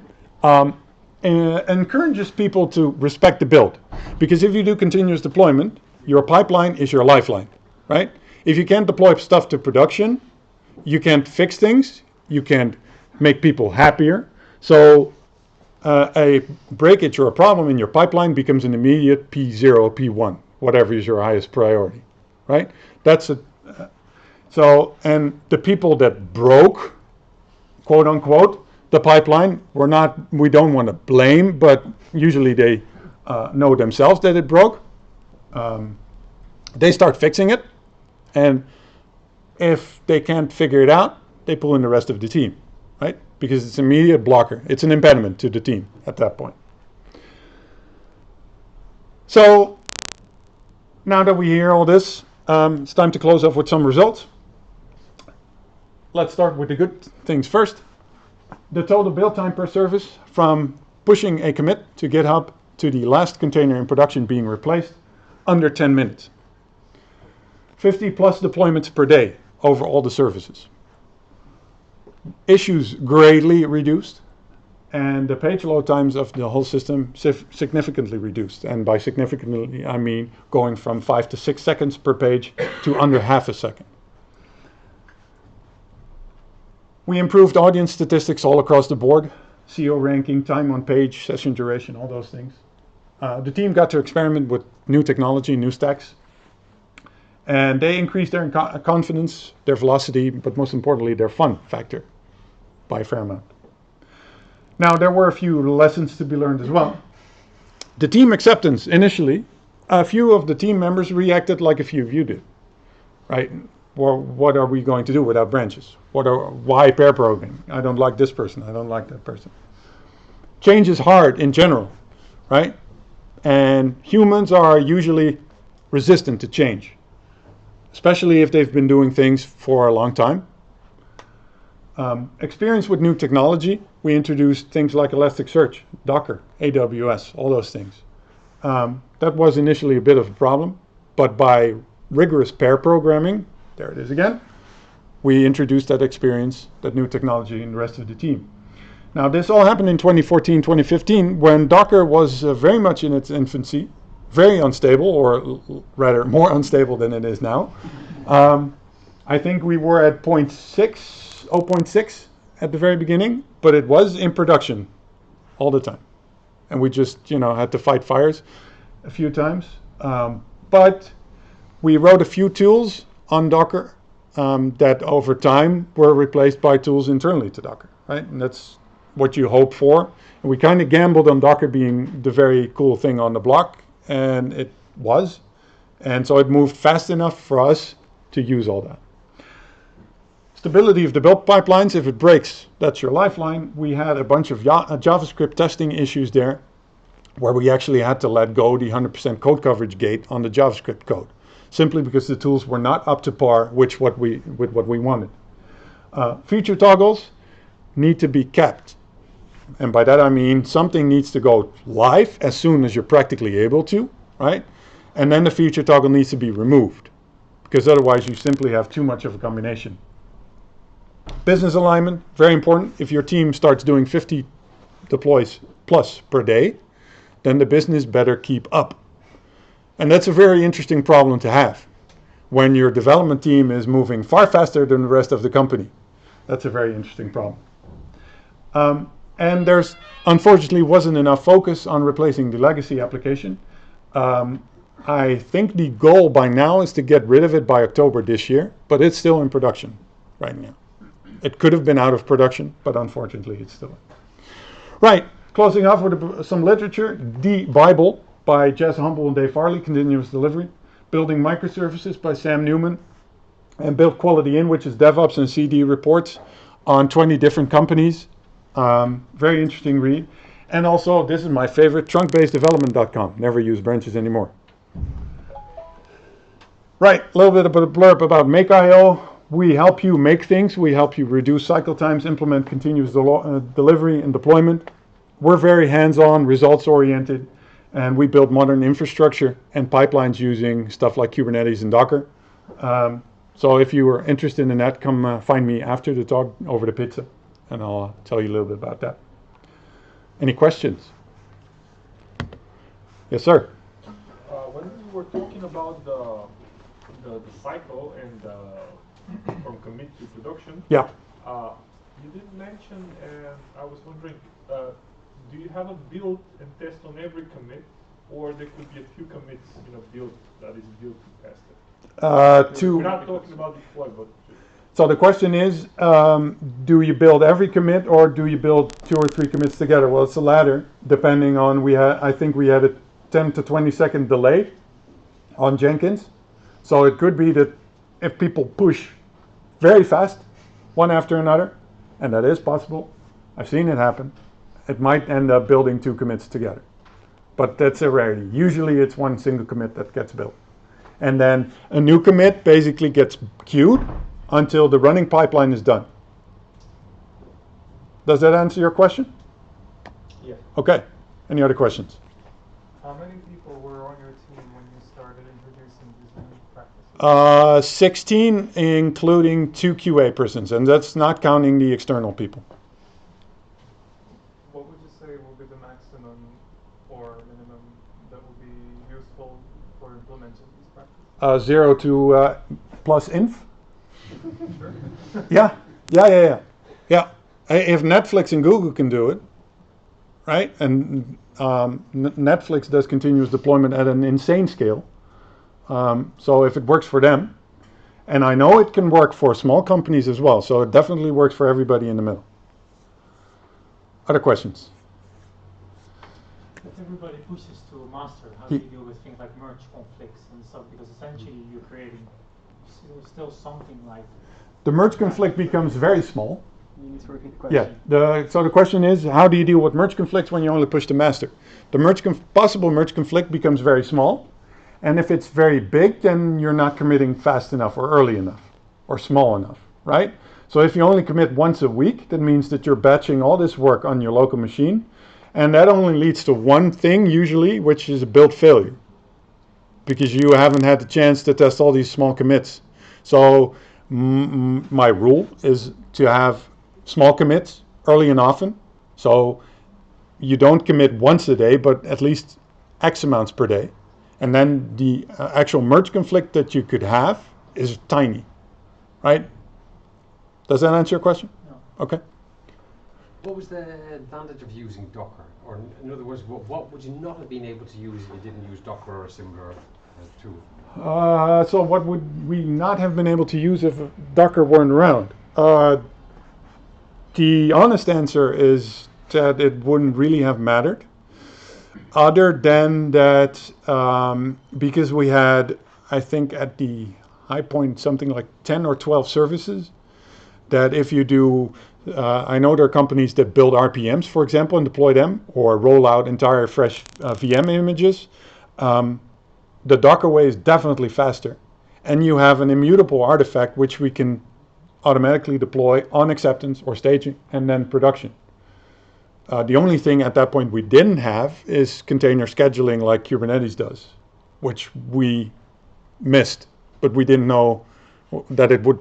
encourages people to respect the build, because if you do continuous deployment, your pipeline is your lifeline, right? If you can't deploy stuff to production, you can't fix things, you can't make people happier. So a breakage or a problem in your pipeline becomes an immediate P0, P1, whatever is your highest priority, right? That's a so, and the people that broke, quote unquote, the pipeline, we don't want to blame, but usually they know themselves that it broke. They start fixing it, and if they can't figure it out, they pull in the rest of the team, right? Because it's an immediate blocker. It's an impediment to the team at that point. So now that we hear all this, it's time to close off with some results. Let's start with the good things first. The total build time per service from pushing a commit to GitHub to the last container in production being replaced, under 10 minutes. 50 plus deployments per day over all the services. Issues greatly reduced, and the page load times of the whole system significantly reduced. And by significantly, I mean going from 5 to 6 seconds per page to under half a second. We improved audience statistics all across the board. SEO ranking, time on page, session duration, all those things. The team got to experiment with new technology, new stacks. And they increased their confidence, their velocity, but most importantly, their fun factor by a fair amount. Now, there were a few lessons to be learned as well. The team acceptance, initially, a few of the team members reacted like a few of you did, right? Well, what are we going to do without branches? Why pair programming? I don't like this person, I don't like that person. Change is hard in general, right? And humans are usually resistant to change, especially if they've been doing things for a long time. Experience with new technology, we introduced things like Elasticsearch, Docker, AWS, all those things. That was initially a bit of a problem, but by rigorous pair programming, there it is again, we introduced that experience, that new technology in the rest of the team. Now this all happened in 2014, 2015, when Docker was very much in its infancy, very unstable, or rather more unstable than it is now. I think we were at 0.6 at the very beginning, but it was in production all the time. And we just, had to fight fires a few times. But we wrote a few tools on Docker that over time were replaced by tools internally to Docker, right? And that's what you hope for. And we kind of gambled on Docker being the very cool thing on the block, and it was. And so it moved fast enough for us to use all that. Stability of the build pipelines, if it breaks, that's your lifeline. We had a bunch of JavaScript testing issues there, where we actually had to let go the 100% code coverage gate on the JavaScript code, simply because the tools were not up to par with what we wanted. Feature toggles need to be kept. And by that I mean something needs to go live as soon as you're practically able to, right? And then the feature toggle needs to be removed, because otherwise you simply have too much of a combination. Business alignment, very important. If your team starts doing 50 deploys plus per day, then the business better keep up. And that's a very interesting problem to have when your development team is moving far faster than the rest of the company. That's a very interesting problem. And there's unfortunately wasn't enough focus on replacing the legacy application. I think the goal by now is to get rid of it by October this year, but it's still in production right now. It could have been out of production, but unfortunately it's still in. Right, closing off with some literature. The Bible by Jez Humble and Dave Farley, Continuous Delivery. Building Microservices by Sam Newman. And Build Quality In, which is DevOps and CD reports on 20 different companies. Very interesting read. And also, this is my favorite, trunkbaseddevelopment.com. Never use branches anymore. Right, a little bit of a blurb about Make.io. We help you make things. We help you reduce cycle times, implement continuous delivery and deployment. We're very hands-on, results-oriented, and we build modern infrastructure and pipelines using stuff like Kubernetes and Docker. So if you are interested in that, come find me after the talk over the pizza, and I'll tell you a little bit about that. Any questions? Yes, sir. When we were talking about the cycle and from commit to production, Yeah. you did mention, and I was wondering, do you have a build and test on every commit, or there could be a few commits in a build that is built to test it? We're not talking about deploy, but so the question is, do you build every commit, or do you build 2 or 3 commits together? Well, it's the latter, depending on, I think we had a 10 to 20 second delay on Jenkins. So it could be that if people push very fast, one after another, and that is possible, I've seen it happen, it might end up building 2 commits together. But that's a rarity. Usually it's one single commit that gets built. And then a new commit basically gets queued until the running pipeline is done. Does that answer your question? yeah. Okay. Any other questions? How many people were on your team when you started introducing these new practices? 16, including 2 QA persons, and that's not counting the external people. What would you say will be the maximum or minimum that will be useful for implementing these practices? 0 to plus inf. Sure. Yeah. Yeah, if Netflix and Google can do it, right? And Netflix does continuous deployment at an insane scale. So if it works for them, and I know it can work for small companies as well, so it definitely works for everybody in the middle. Other questions? If everybody pushes to a master, how do you deal with things like merge conflicts and stuff? Because essentially you're creating still something like... The merge conflict becomes very small. You need to repeat the question. Yeah, so the question is, how do you deal with merge conflicts when you only push to master? The possible merge conflict becomes very small, and if it's very big, then you're not committing fast enough or early enough or small enough, right? So if you only commit once a week, that means that you're batching all this work on your local machine, and that only leads to one thing usually, which is a build failure, because you haven't had the chance to test all these small commits. So my rule is to have small commits early and often. So you don't commit once a day, but at least X amounts per day. And then the actual merge conflict that you could have is tiny, right? Does that answer your question? No. Okay. What was the advantage of using Docker? Or in other words, what would you not have been able to use if you didn't use Docker or a similar tool? So what would we not have been able to use if Docker weren't around? The honest answer is that it wouldn't really have mattered, other than that because we had, I think at the high point, something like 10 or 12 services, that if you do, I know there are companies that build RPMs, for example, and deploy them, or roll out entire fresh VM images. The Docker way is definitely faster, and you have an immutable artifact which we can automatically deploy on acceptance or staging and then production. The only thing at that point we didn't have is container scheduling like Kubernetes does, which we missed, but we didn't know that it would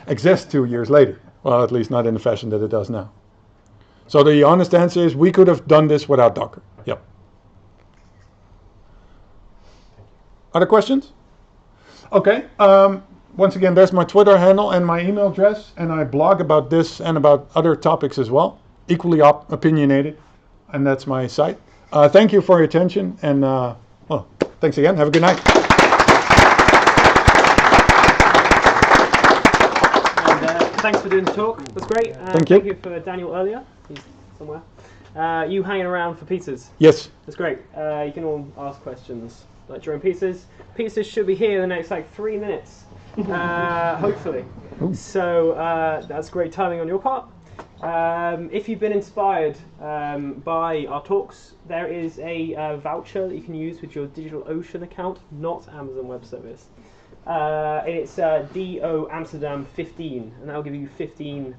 exist 2 years later. Well, at least not in the fashion that it does now. So the honest answer is we could have done this without Docker. Yep. Other questions? Okay. Once again, there's my Twitter handle and my email address, and I blog about this and about other topics as well, equally opinionated, and that's my site. Thank you for your attention, and well, thanks again. Have a good night. Thanks for doing the talk. That's great. Thank you. Thank you for Daniel earlier. He's somewhere. You hanging around for pizzas? Yes. That's great. You can all ask questions like during pizzas. Pizzas should be here in the next like 3 minutes, hopefully. Ooh. So that's great timing on your part. If you've been inspired by our talks, there is a voucher that you can use with your DigitalOcean account, not Amazon Web Service. It's DO Amsterdam 15, and that'll give you $15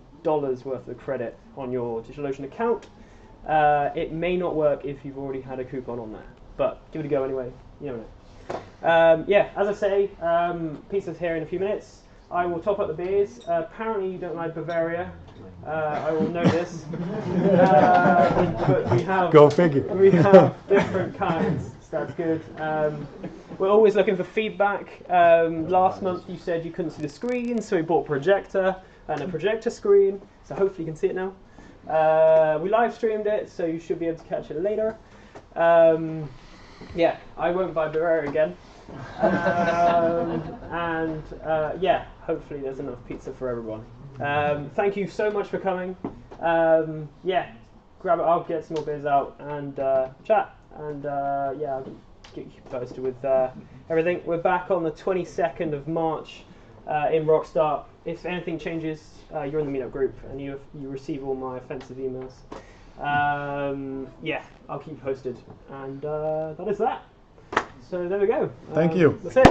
worth of credit on your DigitalOcean account. It may not work if you've already had a coupon on there, but give it a go anyway. You never know. Yeah, as I say, pizza's here in a few minutes. I will top up the beers. Apparently you don't like Bavaria. I will know this. But we have, Go figure. We have different kinds. So that's good. We're always looking for feedback. Last month you said you couldn't see the screen, so we bought a projector and a projector screen. So hopefully you can see it now. We live streamed it, so you should be able to catch it later. Yeah, I won't buy Bavaria again. Yeah, hopefully there's enough pizza for everyone. Thank you so much for coming. Yeah, grab it. I'll get some more beers out and chat. And yeah, I'll get you posted with everything. We're back on the 22nd of March in Rockstar. If anything changes, you're in the meetup group and you receive all my offensive emails. Yeah, I'll keep you posted. And that is that. So there we go. Thank you. That's it.